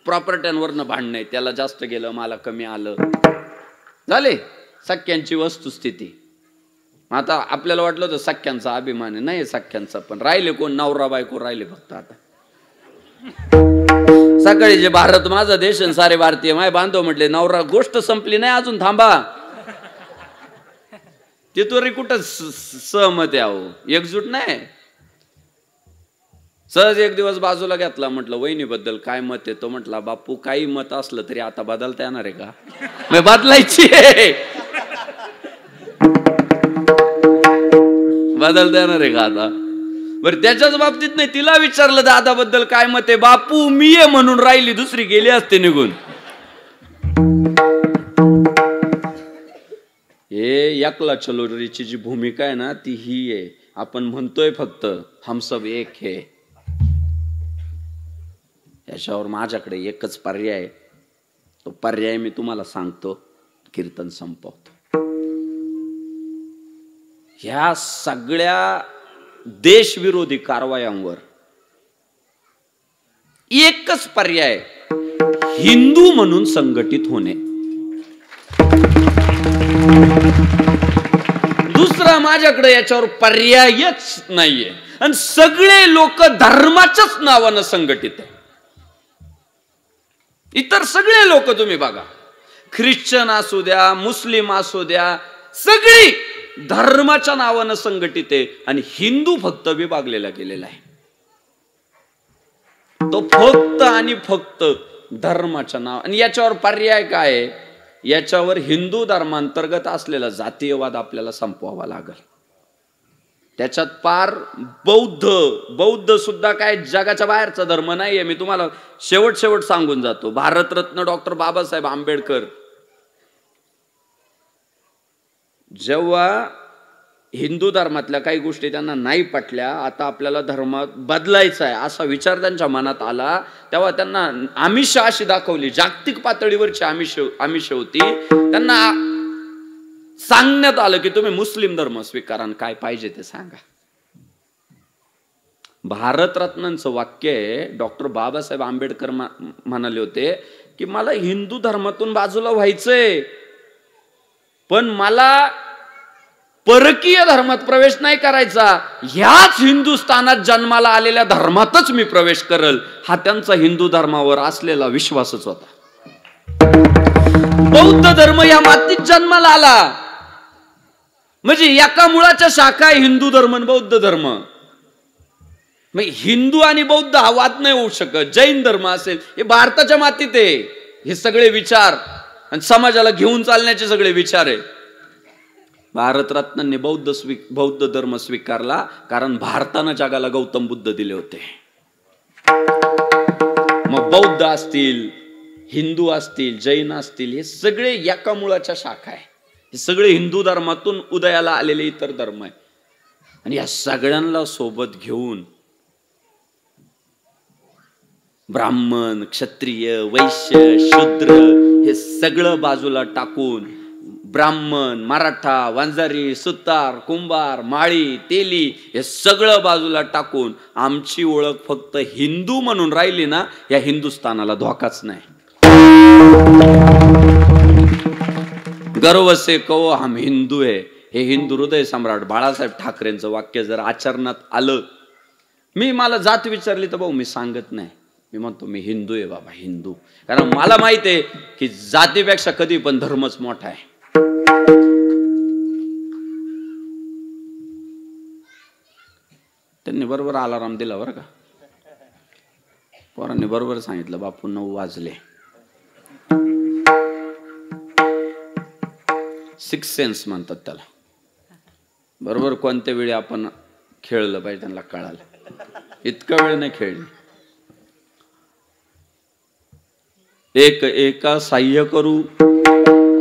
प्रॉपर्ट्यांवरनं भांडणं आहे, त्याला जास्त गेलं मला कमी आलं, झाले सख्यांची वस्तुस्थिती. आता आपल्याला वाटलं होतं सख्यांचा अभिमान आहे, नाही सख्यांचा, पण राहिले कोण, नवरा बायको राहिले फक्त. आता सकाळी जे भारत माझा देश आणि सारे भारतीय माय बांधव म्हटले, नवरा गोष्ट संपली नाही अजून, थांबा. ते तरी कुठं सहमत आहे, अहो एकजूट नाही. सहज एक दिवस बाजूला घेतला, म्हटलं वहिनीबद्दल काय मत आहे. तो म्हटला, बापू काही मत असलं तरी आता बदलता येणार आहे का, मी बदलायची आहे, बदलता येणार आहे का आता. बरं त्याच्याच बाबतीत नाही, तिला विचारलं दादाबद्दल काय मत आहे, बापू मी आहे म्हणून राहिली, दुसरी गेली असते निघून. हे एकला चलोरीची जी भूमिका आहे ना, ती ही आहे. आपण म्हणतोय फक्त हम सब एक है. याच्यावर माझ्याकडे एकच पर्याय, तो पर्याय मी तुम्हाला सांगतो, कीर्तन संपवतो. ह्या सगळ्या देशविरोधी कारवायांवर एकच पर्याय, हिंदू म्हणून संघटित होणे. दुसरा माझ्याकडे याच्यावर पर्यायच नाहीये. आणि सगळे लोक धर्माच्याच नावानं संघटित आहे. इतर सगळे लोक तुम्ही बघा, ख्रिश्चन असू द्या, मुस्लिम असू द्या, सगळी धर्माच्या नावानं संघटित आहे. आणि हिंदू फक्त विभागलेला गेलेला आहे. तो फक्त आणि फक्त धर्माच्या नाव. आणि याच्यावर पर्याय काय आहे, याच्यावर हिंदू धर्मांतर्गत असलेला जातीयवाद आपल्याला संपवावा लागेल. त्याच्यात पार बौद्ध सुद्धा काय जगाच्या बाहेरचा धर्म नाहीये. मी तुम्हाला शेवट सांगून जातो. भारतरत्न डॉक्टर बाबासाहेब आंबेडकर जेव्हा हिंदू धर्मातल्या काही गोष्टी त्यांना नाही पटल्या, आता आपल्याला धर्म बदलायचा आहे असा विचार त्यांच्या मनात आला, तेव्हा त्यांना आमिष अशी दाखवली, जागतिक पातळीवरची आमिष होती. त्यांना सांगण्यात आलं की तुम्ही मुस्लिम धर्म स्वीकारा, काय पाहिजे ते सांगा. भारतरत्नांचं वाक्य आहे, डॉक्टर बाबासाहेब आंबेडकर म्हणाले होते की मला हिंदू धर्मातून बाजूला व्हायचंय, पण मला परकीय धर्मात प्रवेश नाही करायचा, ह्याच हिंदुस्थानात जन्माला आलेल्या धर्मातच मी प्रवेश करल. हा त्यांचा हिंदू धर्मावर असलेला विश्वासच होता. बौद्ध धर्म या मातीत जन्माला आला म्हणजे एका मुळाच्या शाखा आहे हिंदू धर्म आणि बौद्ध धर्म. मग हिंदू आणि बौद्ध हा वाद नाही होऊ शकत. जैन धर्म असेल, हे भारताच्या मातीत आहे. हे सगळे विचार आणि समाजाला घेऊन चालण्याचे सगळे विचार आहे. भारतरत्नांनी बौद्ध धर्म स्वीकारला कारण भारतानं जगाला गौतम बुद्ध दिले होते. मग बौद्ध असतील, हिंदू असतील, जैन असतील, हे सगळे एका मुळाच्या शाखा आहे. हे सगळे हिंदू धर्मातून उदयाला आलेले इतर धर्म आहे. आणि या सगळ्यांना सोबत घेऊन ब्राह्मण, क्षत्रिय, वैश्य, शूद्र हे सगळं बाजूला टाकून ब्राह्मण, मराठा, वंजारी, सुतार, कुंभार, माळी, तेली हे सगळं बाजूला टाकून आमची ओळख फक्त हिंदू म्हणून राहिली ना, या हिंदुस्थानाला धोकाच नाही. गर्व से कहो हम हिंदू है, हे हिंदू हृदय सम्राट बाळासाहेब ठाकरेंचं वाक्य जर आचरणात आलं, मला जात विचारली तर भाऊ मी सांगत नाही, मी म्हणतो मी हिंदू आहे बाबा, हिंदू. कारण मला माहित आहे की जातीपेक्षा कधी पण धर्मच मोठा आहे. त्यांनी बरोबर अलाराम दिला बरं का. पोरांनी बरोबर सांगितलं बापू 9 वाजले. 6 सेन्स म्हणतात त्याला. बरोबर कोणत्या वेळी आपण खेळलं पाहिजे त्यांना कळालं. इतका वेळ नाही खेळली. एक एका साह्य करू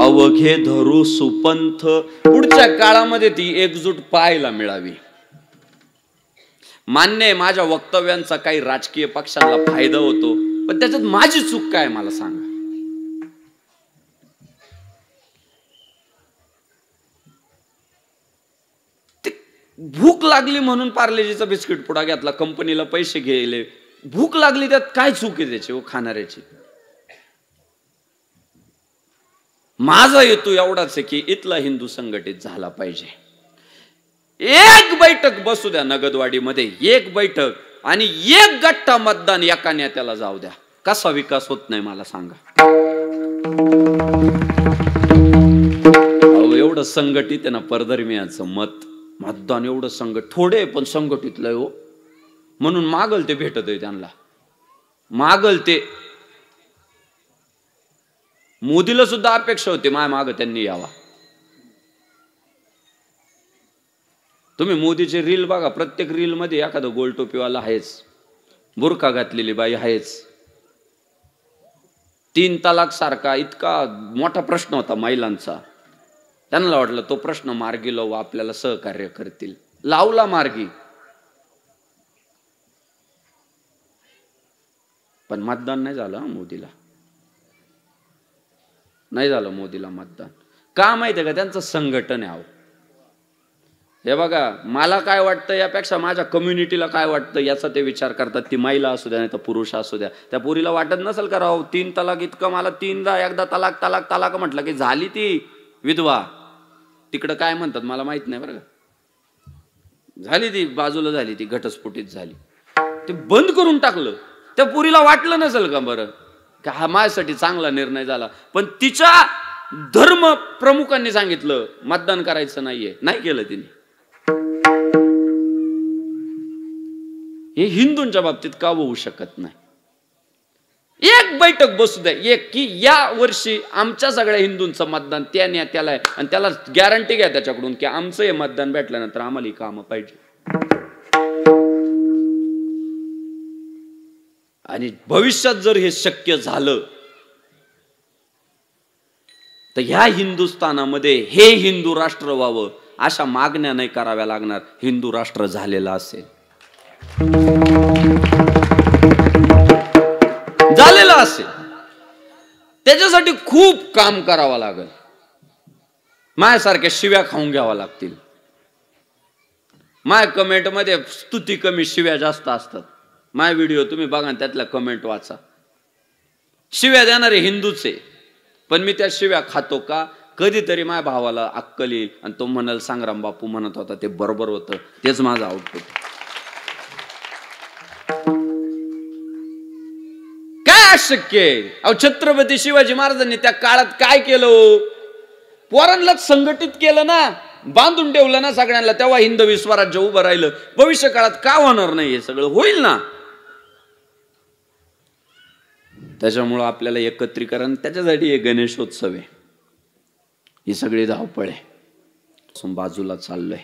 अवघे धरू सुपंथ. पुढच्या काळामध्ये ती एकजूट पाहायला मिळावी. मान्य आहे माझ्या वक्तव्यांचा काही राजकीय पक्षांना फायदा होतो, पण त्याच्यात माझी चूक काय मला सांगा. भूक लागली म्हणून पार्लेजीचा बिस्किट पुडा घेतला, कंपनीला पैसे गेले. भूक लागली त्यात काय चूक आहे त्याची खाणाऱ्याची. माझा हेतू एवढाच आहे की इथला हिंदू संघटित झाला पाहिजे. एक बैठक बसू द्या नगदवाडीमध्ये, एक बैठक आणि एक गठ्ठा मतदान एका नेत्याला जाऊ द्या. कसा विकास होत नाही मला सांगा. एवढं संघटित आहे ना परधर्मीयांचं मतदान एवढं थोडे पण संघटितलंय हो. म्हणून मागल ते भेटत आहे त्यांना. मागल ते मोदीला सुद्धा अपेक्षा होती माय माग त्यांनी यावा. तुम्ही मोदीचे रील बघा, प्रत्येक रील मध्ये एखादा गोल टोपीवाला आहेच, बुरखा घातलेली बाई आहेच. 3 तलाक सारखा इतका मोठा प्रश्न होता महिलांचा. त्यांना वाटलं तो प्रश्न मार्गी लावू, आपल्याला सहकार्य करतील. लावला मार्गी, पण मतदान नाही झालं मोदीला. नाही झालं मोदीला मतदान. का माहितीये का? त्यांचं संघटन आहे. हे बघा, मला काय वाटतं यापेक्षा माझ्या कम्युनिटीला काय वाटतं याचा ते विचार करतात. ती महिला असू द्या नाही तर पुरुष असू द्या. त्या पुरीला वाटत नसेल का राव 3 तलाक इतकं, मला 3दा एकदा तलाक तलाक तलाक म्हटलं की झाली ती विधवा. तिकडं काय म्हणतात मला माहित नाही बरं का. झाली ती बाजूला झाली, ती घटस्फोटीत झाली. ते बंद करून टाकलं. त्या पुरीला वाटलं नसेल का बरं का हा माझ्यासाठी चांगला निर्णय झाला. पण तिच्या धर्म प्रमुखांनी सांगितलं मतदान करायचं नाहीये, नाही केलं तिने. हे हिंदूंच्या बाबतीत का होऊ शकत नाही? एक बैठक बसू द्या, एक की या वर्षी आमच्या सगळ्या हिंदूंचं मतदान त्या नेत्याला आहे आणि त्याला गॅरंटी घ्या त्याच्याकडून की आमचं हे मतदान भेटल्यानंतर आम्हाला ही कामं पाहिजे. आणि भविष्यात जर हे शक्य झालं तर ह्या हिंदुस्थानामध्ये हे हिंदू राष्ट्र व्हावं अशा मागण्या नाही कराव्या लागणार. हिंदू राष्ट्र झालेलं असेल, झालेलं असेल. त्याच्यासाठी खूप काम करावं लागेल. माझ्यासारख्या शिव्या खाऊन घ्यावा लागतील. माझ्या कमेंट मध्ये स्तुती कमी शिव्या जास्त असतात. माझे व्हिडिओ तुम्ही बघा, त्यातल्या कमेंट वाचा. शिव्या देणारे हिंदूच आहे, पण मी त्या शिव्या खातो का? कधीतरी माझ्या भावाला अक्कल येईल आणि तो म्हणाल संग्राम बापू म्हणत होता ते बरोबर होतं. तेच माझं आउटपुट. काय अशक्य आहे? अहो छत्रपती शिवाजी महाराजांनी त्या काळात काय केलं? पोरांनाच संघटित केलं ना, बांधून ठेवलं ना सगळ्यांना. तेव्हा हिंदवी स्वराज्य उभं राहिलं. भविष्य काळात का होणार नाही? हे सगळं होईल ना. त्याच्यामुळं आपल्याला एकत्रीकरण, त्याच्यासाठी हे गणेशोत्सव आहे. ही सगळी धावपळ आहे. बाजूला चाललंय.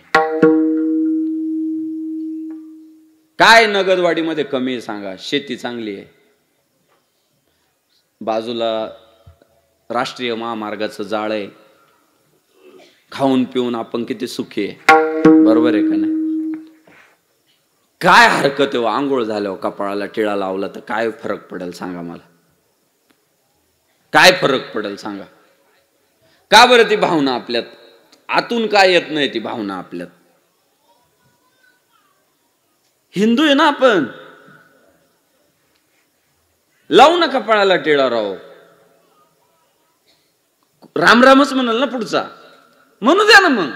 काय नगदवाडीमध्ये कमी आहे सांगा? शेती चांगली आहे, बाजूला राष्ट्रीय महामार्गाचं जाळ आहे, खाऊन पिऊन आपण किती सुखी आहे. बरोबर आहे का नाही? काय हरकत आहे? आंघोळ झाल्यावर कपाळाला टिळा लावला तर काय फरक पडेल सांगा मला? काय फरक पडेल सांगा? का बरं ती भावना आपल्यात आतून काय येत नाही? ती भावना आपल्यात. हिंदू आहे ना आपण, लावू ना कपाळाला टिळा राव. रामरामच म्हणाल ना पुढचा, म्हणू द्या ना मग.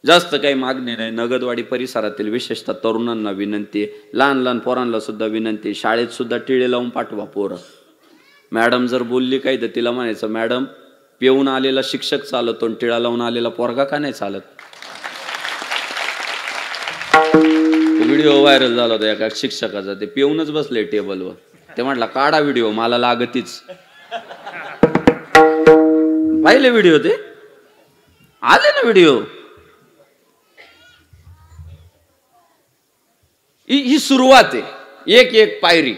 जास्त काही मागणी नाही. नगदवाडी परिसरातील विशेषतः तरुणांना विनंती आहे, लहान लहान पोरांना सुद्धा विनंती आहे, शाळेत सुद्धा टिळे लावून पाठवा पोरं. मॅडम जर बोलली काही तर तिला म्हणायचं, मॅडम पिऊन आलेला शिक्षक चालतो आणि टिळा लावून आलेला पोरगा का नाही चालत? व्हिडिओ व्हायरल झाला होता एका शिक्षकाचा, ते पिऊनच बसले टेबलवर. ते म्हटलं काढा व्हिडिओ, मला लागतीच. पाहिले व्हिडिओ, ते आले ना व्हिडिओ. ही सुरुवात आहे, एक एक पायरी.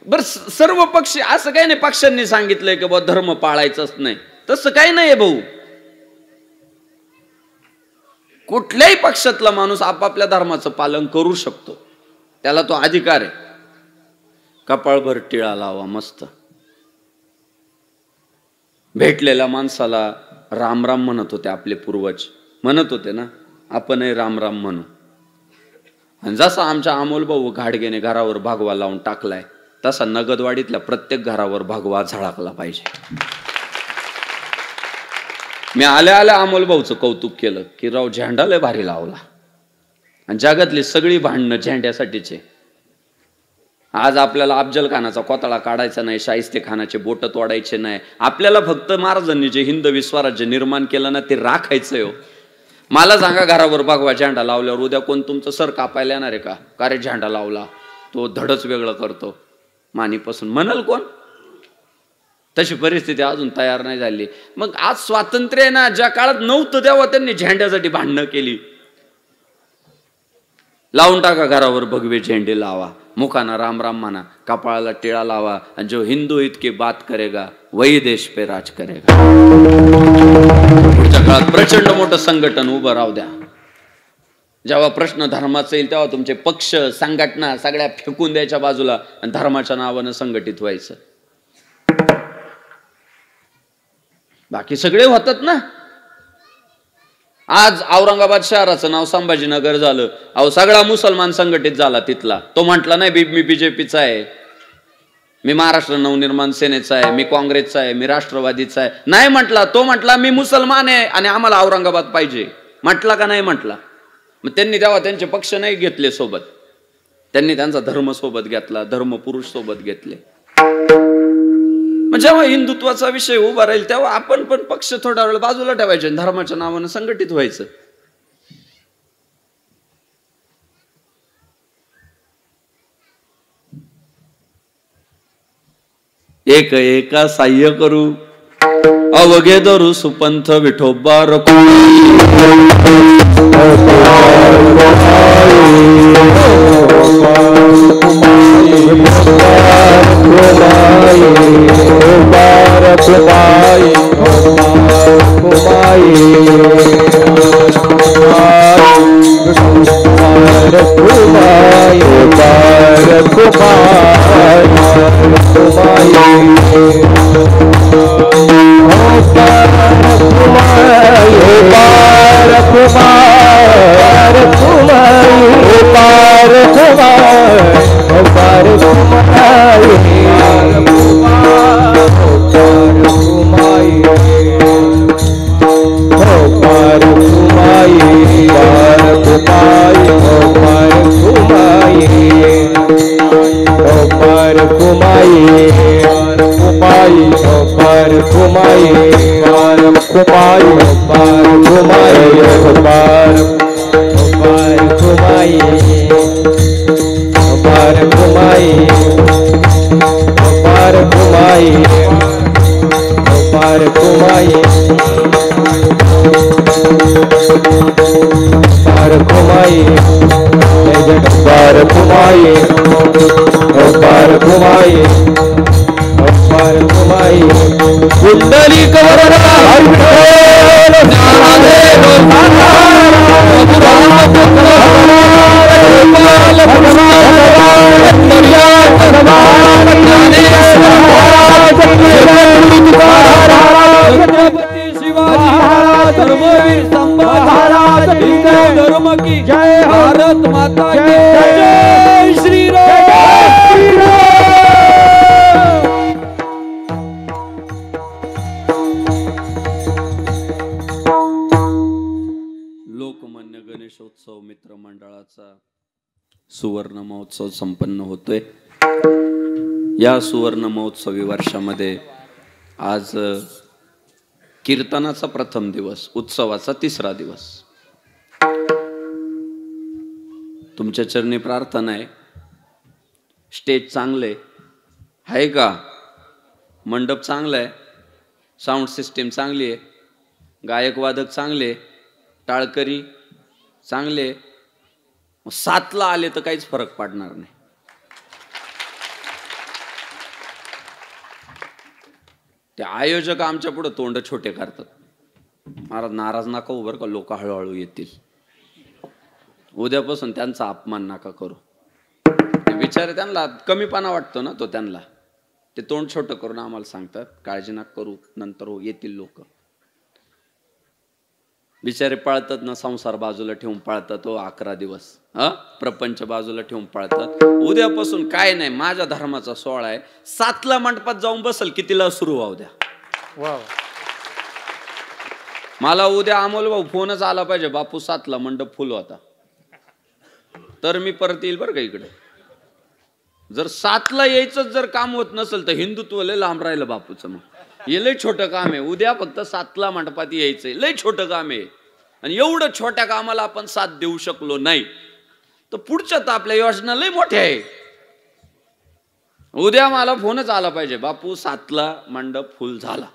बर सर्व पक्ष असं काही नाही पक्षांनी सांगितलंय की बा धर्म पाळायचंच नाही, तसं काही नाही भाऊ. कुठल्याही पक्षातला माणूस आपापल्या धर्माचं पालन करू शकतो, त्याला तो अधिकार आहे. कपाळभर टिळा लावा मस्त. भेटलेल्या माणसाला राम राम म्हणत होते आपले पूर्वज, म्हणत होते ना, आपणही राम राम म्हणू. आणि जसा आमच्या अमोल भाऊ घाडगेने घरावर भगवा लावून टाकलाय, तसा नगदवाडीतल्या प्रत्येक घरावर भगवा झळकला पाहिजे. मी आल्या आल्या अमोल भाऊचं कौतुक केलं की राव झेंडा लय भारी लावला. आणि जगातली सगळी भांडणं झेंड्यासाठीचे. आज आपल्याला अफजल खानाचा कोताळा काढायचा नाही, शाहिस्ते खानाचे बोट तोडायचे नाही. आपल्याला फक्त महाराजांनी जे हिंदवी स्वराज्य निर्माण केलं ना, ते राखायचंय हो. मला सांगा, घरावर भगवा झेंडा लावल्यावर उद्या कोण तुमचं सर कापायला येणार आहे का? का रे झेंडा लावला, तो धडच वेगळं करतो मानीपासून म्हणाल कोण? तशी परिस्थिती अजून तयार नाही झाली. मग आज स्वातंत्र्य आहे ना, ज्या काळात नव्हतं तेव्हा त्यांनी झेंड्यासाठी भांडणं केली. लावून टाका घरावर भगवे झेंडे लावा, मुखाना राम राम म्हणा, कपाळाला टिळा लावा. आणि जो हिंदू इतकी बात करेगा वही देश पे राज करेगा. पुढच्या काळात प्रचंड मोठं संघटन उभं राहू द्या. जेव्हा प्रश्न धर्माचा येईल तेव्हा तुमचे पक्ष संघटना सगळ्या फेकून द्यायच्या बाजूला आणि धर्माच्या नावानं संघटित व्हायचं. बाकी सगळे होतात ना. आज औरंगाबाद शहराचं नाव संभाजीनगर झालं. अहो सगळा मुसलमान संघटित झाला तिथला. तो म्हटला नाही मी बीजेपीचा आहे, मी महाराष्ट्र नवनिर्माण सेनेचा आहे, मी काँग्रेसचा आहे, मी राष्ट्रवादीचा आहे. नाही म्हटला, तो म्हटला मी मुसलमान आहे आणि आम्हाला औरंगाबाद पाहिजे. म्हटला का नाही म्हटला? मग त्यांनी तेव्हा त्यांचे पक्ष नाही घेतले सोबत, त्यांनी त्यांचा धर्म सोबत घेतला, धर्मपुरुष सोबत घेतले. मग जेव्हा हिंदुत्वाचा विषय उभा राहील तेव्हा आपण पण पक्ष थोडा वेळ बाजूला ठेवायचे, धर्माच्या नावानं संघटित व्हायचं. एक एका साह्य करू अवघे धरू सुपंथ विठोबा रखू. सुवर्ण महोत्सव संपन्न होतोय. या सुवर्ण महोत्सवी वर्षामध्ये आज कीर्तनाचा प्रथम दिवस, उत्सवाचा तिसरा दिवस. तुमच्या चरणी प्रार्थना आहे, स्टेज चांगले आहे का, मंडप चांगला आहे, साऊंड सिस्टीम चांगली आहे, गायक वादक चांगले, टाळकरी चांगले, 7ला आले तर काहीच फरक पडणार नाही. ते आयोजक आमच्या पुढे तोंड छोटे करतात. महाराज नाराज नका उभं का, लोक हळूहळू येतील. उद्यापासून त्यांचा अपमान नका करू. विचार त्यांना कमीपणा वाटतो ना तो त्यांना, ते तोंड छोटं करून आम्हाला सांगतात काळजी नका करू, नंतर येतील लोक. बिचारे पळतात ना, संसार बाजूला ठेवून पळतात हो 11 दिवस, प्रपंच बाजूला ठेवून पळतात. उद्यापासून काय नाही, माझ्या धर्माचा सोहळा आहे, 7ला मंडपात जाऊन बसल, कितीला सुरू व्हावं द्या. मला उद्या अमोल भाऊ फोनच आला पाहिजे, बापू 7ला मंडप फुल होता, तर मी परत येईल बरं का इकडे. जर 7ला यायचंच जर काम होत नसेल तर हिंदुत्व लय लांब राहिलं बापूचं. मग हे लय छोटं काम आहे, उद्या फक्त 7ला मंडपात यायचंय, लय छोटं काम आहे. आणि एवढं छोट्या कामाला आपण साथ देऊ शकलो नाही तर पुढच्या तर आपल्या योजना लय मोठ्या आहे. उद्या मला फोनच आला पाहिजे, बापू 7ला मंडप फुल झाला.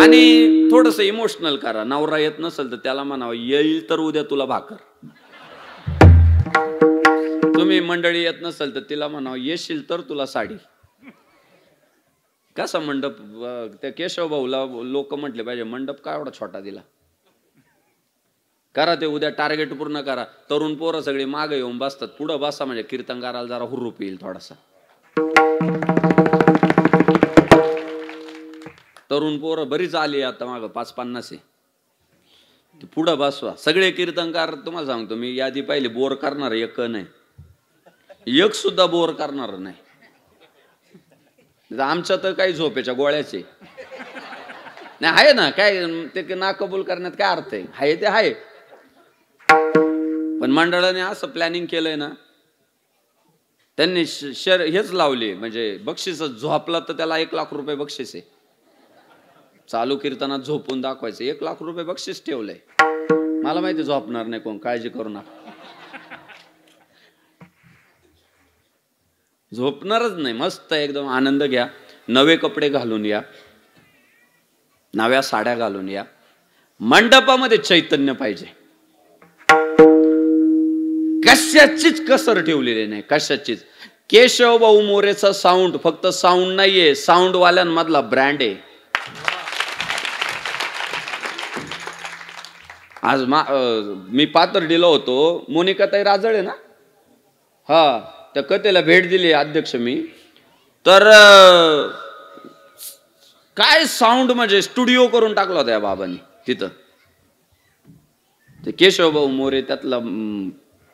आणि थोडस इमोशनल करा, नवरा येत नसेल तर त्याला म्हणावं येईल तर उद्या तुला भाकर. तुम्ही मंडळी येत नसेल तर तिला म्हणावं येशील तर तुला साडी. कसा मंडप, त्या केशव भाऊला लोक म्हटले पाहिजे मंडप काय एवढा छोटा दिला. करा ते उद्या, टार्गेट पूर्ण करा. तरुण पोरं सगळी मागे येऊन बसतात, पुढं बसा म्हणजे कीर्तनकाराला जरा हुरूप येईल थोडासा. तरुण पोरं बरीच आली आता मागं, 5-50 आहे. पुढं बसवा सगळे कीर्तनकार. तुम्हाला सांगतो मी यादी पाहिली, बोर करणार एक नाही, एक सुद्धा बोर करणार नाही. आमच्या तर काही झोपेच्या गोळ्याचे नाही आहे ना, काय ते ना कबूल करण्यात काय अर्थ आहे ते आहे. पण मंडळाने असं प्लॅनिंग केलंय ना, त्यांनी हेच लावले म्हणजे बक्षीस, झोपला तर त्याला 1 लाख रुपये बक्षीस आहे. चालू कीर्तनात झोपून दाखवायचं, 1 लाख रुपये बक्षीस ठेवलंय. मला माहिती झोपणार नाही कोण, काळजी करू नका. झोपणारच नाही, मस्त एकदम आनंद घ्या. नवे कपडे घालून या, नव्या साड्या घालून या. मंडपामध्ये चैतन्य पाहिजे, कशाचीच कसर ठेवलेली नाही, कशाचीच. केशव भाऊ मोरेचा साऊंड फक्त साऊंड नाहीये, साऊंड वाल्यांमधला ब्रँड आहे. आज मी पाथर्डीला होतो, मोनिकाताई राजळे ना, हा, त्या कथेला भेट दिली अध्यक्ष मी. तर काय साऊंड म्हणजे स्टुडिओ करून टाकला होता या बाबांनी तिथं. ते केशव भाऊ मोरे त्यातला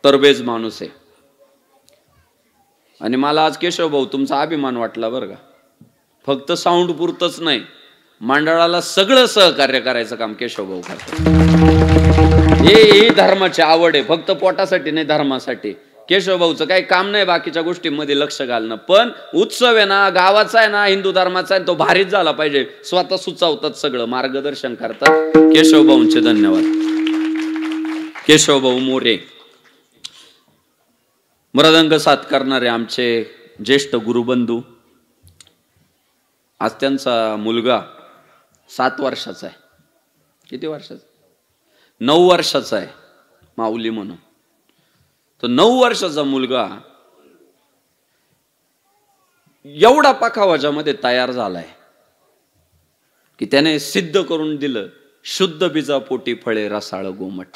तरबेज माणूस आहे. आणि मला आज केशव भाऊ तुमचा अभिमान वाटला बरं का. फक्त साऊंड पुरतच नाही, मंडळाला सगळं सहकार्य करायचं काम केशव भाऊ करतात. हे धर्माची आवड आहे, फक्त पोटासाठी नाही, धर्मासाठी. केशव भाऊचं काही काम नाही बाकीच्या गोष्टींमध्ये लक्ष घालणं, पण उत्सव आहे ना, गावाचा आहे ना, हिंदू धर्माचा आहे, तो भारीच झाला पाहिजे. स्वतः सुचवतात, सगळं मार्गदर्शन करतात. केशव भाऊंचे धन्यवाद. केशव भाऊ मोरे मृदंग साथ करणारे आमचे ज्येष्ठ गुरुबंधू. आज त्यांचा मुलगा 7 वर्षाचा आहे. किती वर्षाचा? 9 वर्षाचा आहे, माऊली म्हणून. तो 9 वर्षाचा मुलगा एवढा पखावाजामध्ये तयार झालाय की त्याने सिद्ध करून दिलं, शुद्ध बीजा पोटी फळे रसाळ गोमट.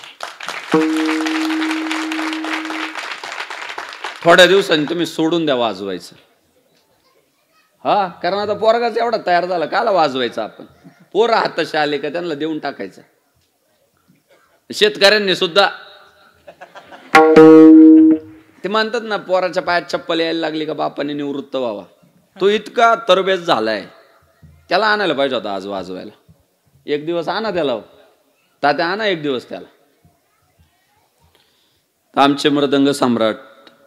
थोड्या दिवसांनी तुम्ही सोडून द्या वाजवायचं. हा, कारण आता पोरगाच एवढा तयार झाला, काला वाजवायचं आपण. पोरं हाताशी आले का त्यांना देऊन टाकायचं. शेतकऱ्यांनी सुद्धा ते म्हणतात ना, पोराच्या पायात चप्पल यायला लागली का बापाने निवृत्त व्हावा. तो इतका तरबेज झालाय, त्याला आणायला पाहिजे होता आज वाजवायला. एक दिवस आणा त्याला, तात्या आणा एक दिवस त्याला. आमचे मृदंग सम्राट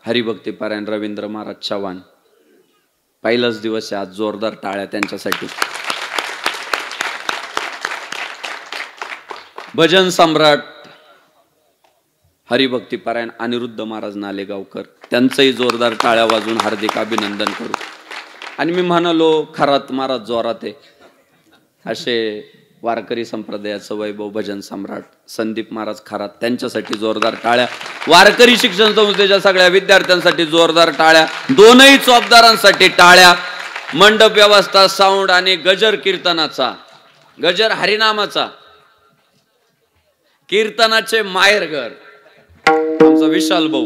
हरिभक्ती पारायण रवींद्र महाराज चव्हाण, पहिलाच दिवस आहे आज, जोरदार टाळ्या त्यांच्यासाठी. भजन सम्राट हरिभक्तीपारायण अनिरुद्ध महाराज नालेगावकर, त्यांचंही जोरदार टाळ्या वाजून हार्दिक अभिनंदन करू. आणि मी म्हणालो खरात महाराज जोरात आहे, असे वारकरी संप्रदायाचं वैभव भजन सम्राट संदीप महाराज खरात, त्यांच्यासाठी जोरदार टाळ्या. वारकरी शिक्षण संस्थेच्या सगळ्या विद्यार्थ्यांसाठी जोरदार टाळ्या. दोनही चौकदारांसाठी टाळ्या. मंडप व्यवस्था, साऊंड आणि गजर कीर्तनाचा, गजर हरिनामाचा, कीर्तनाचे माहेरघर आमचा विशाल भाऊ,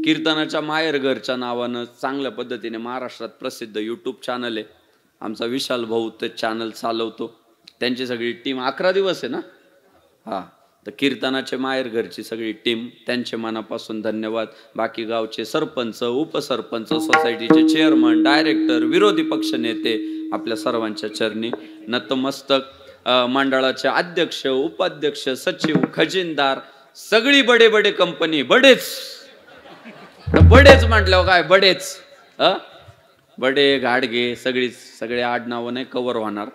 कीर्तनाच्या माहेरघरच्या नावानं चांगल्या पद्धतीने महाराष्ट्रात प्रसिद्ध यूट्यूब चॅनल आहे आमचा विशाल भाऊ, ते चॅनल चालवतो. त्यांची सगळी टीम 11 दिवस आहे ना, हा, तर कीर्तनाचे माहेरघरची सगळी टीम, त्यांचे मनापासून धन्यवाद. बाकी गावचे सरपंच, उपसरपंच, सोसायटीचे चेअरमन, डायरेक्टर, विरोधी पक्ष नेते, आपल्या सर्वांच्या चरणी नतमस्तक. मंडळाचे अध्यक्ष, उपाध्यक्ष, सचिव, खजिनदार, सगळी बडे बडे कंपनी, बडेच म्हटल्यावर काय बडेच, बडे घाडगे, सगळे आडनावं नाही कव्हर होणार,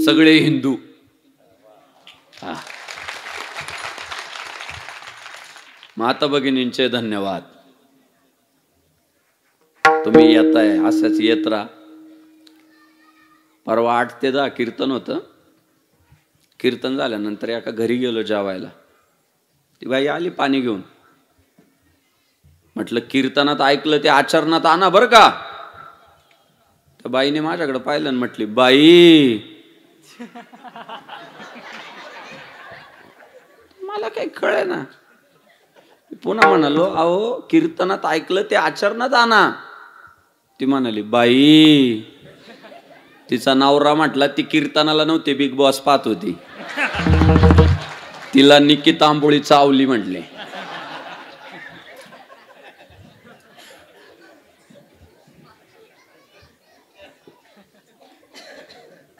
सगळे हिंदू. माता भगिनींचे धन्यवाद. तुम्ही येताय, असंच येत राहा. परवा 8 ते 10 कीर्तन होतं. कीर्तन झाल्यानंतर एका घरी गेलो जेवायला. ती बाई आली पाणी घेऊन. म्हटलं कीर्तनात ऐकलं ते आचरणात आणा बरं का. त्या बाईने माझ्याकडे पाहिलं आणि म्हटली, बाई मला काही कळे ना. पुन्हा म्हणालो, अहो कीर्तनात ऐकलं ते आचरणात आणा. ती म्हणाली, बाई. तिचा नवरा म्हटला ती कीर्तनाला नव्हती, बिग बॉस पाहत होती. तिला निकी तांबोळी चावली म्हटले.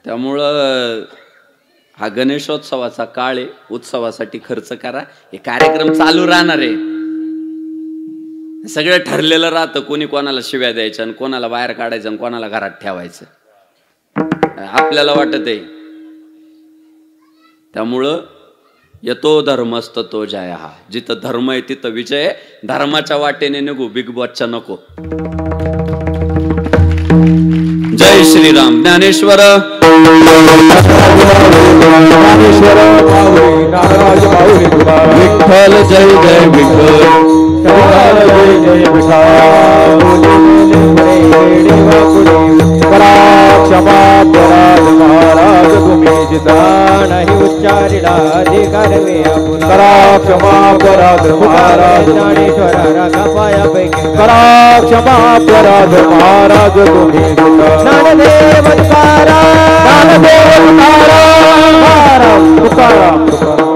त्यामुळं हा गणेशोत्सवाचा काळ आहे. उत्सवासाठी खर्च करा. हे कार्यक्रम चालू राहणार आहे. सगळं ठरलेलं राहतं. कोणी कोणाला शिव्या द्यायच्या आणि कोणाला बाहेर काढायचं आणि कोणाला घरात ठेवायचं आपल्याला वाटत आहे. त्यामुळं यतो धर्मस्त तो जय. हा जिथं धर्म आहे तिथं विजय. धर्माच्या वाटेने निघू, बिग बॉसच्या नको. जय श्रीराम. ज्ञानेश्वर विठ्ठल जय जय विठ्ठल. क्षमा पराध महाराज तुम्ही जिता नाही उच्चारिला अधिकार मी आपण. करा क्षमा पराध महाराज ज्ञानेश्वरा रागा पायापैकी. करा क्षमा पराध महाराज तुम्ही जिता. ज्ञानदेव तुकाराम, ज्ञानदेव तुकाराम, तुकाराम तुकाराम.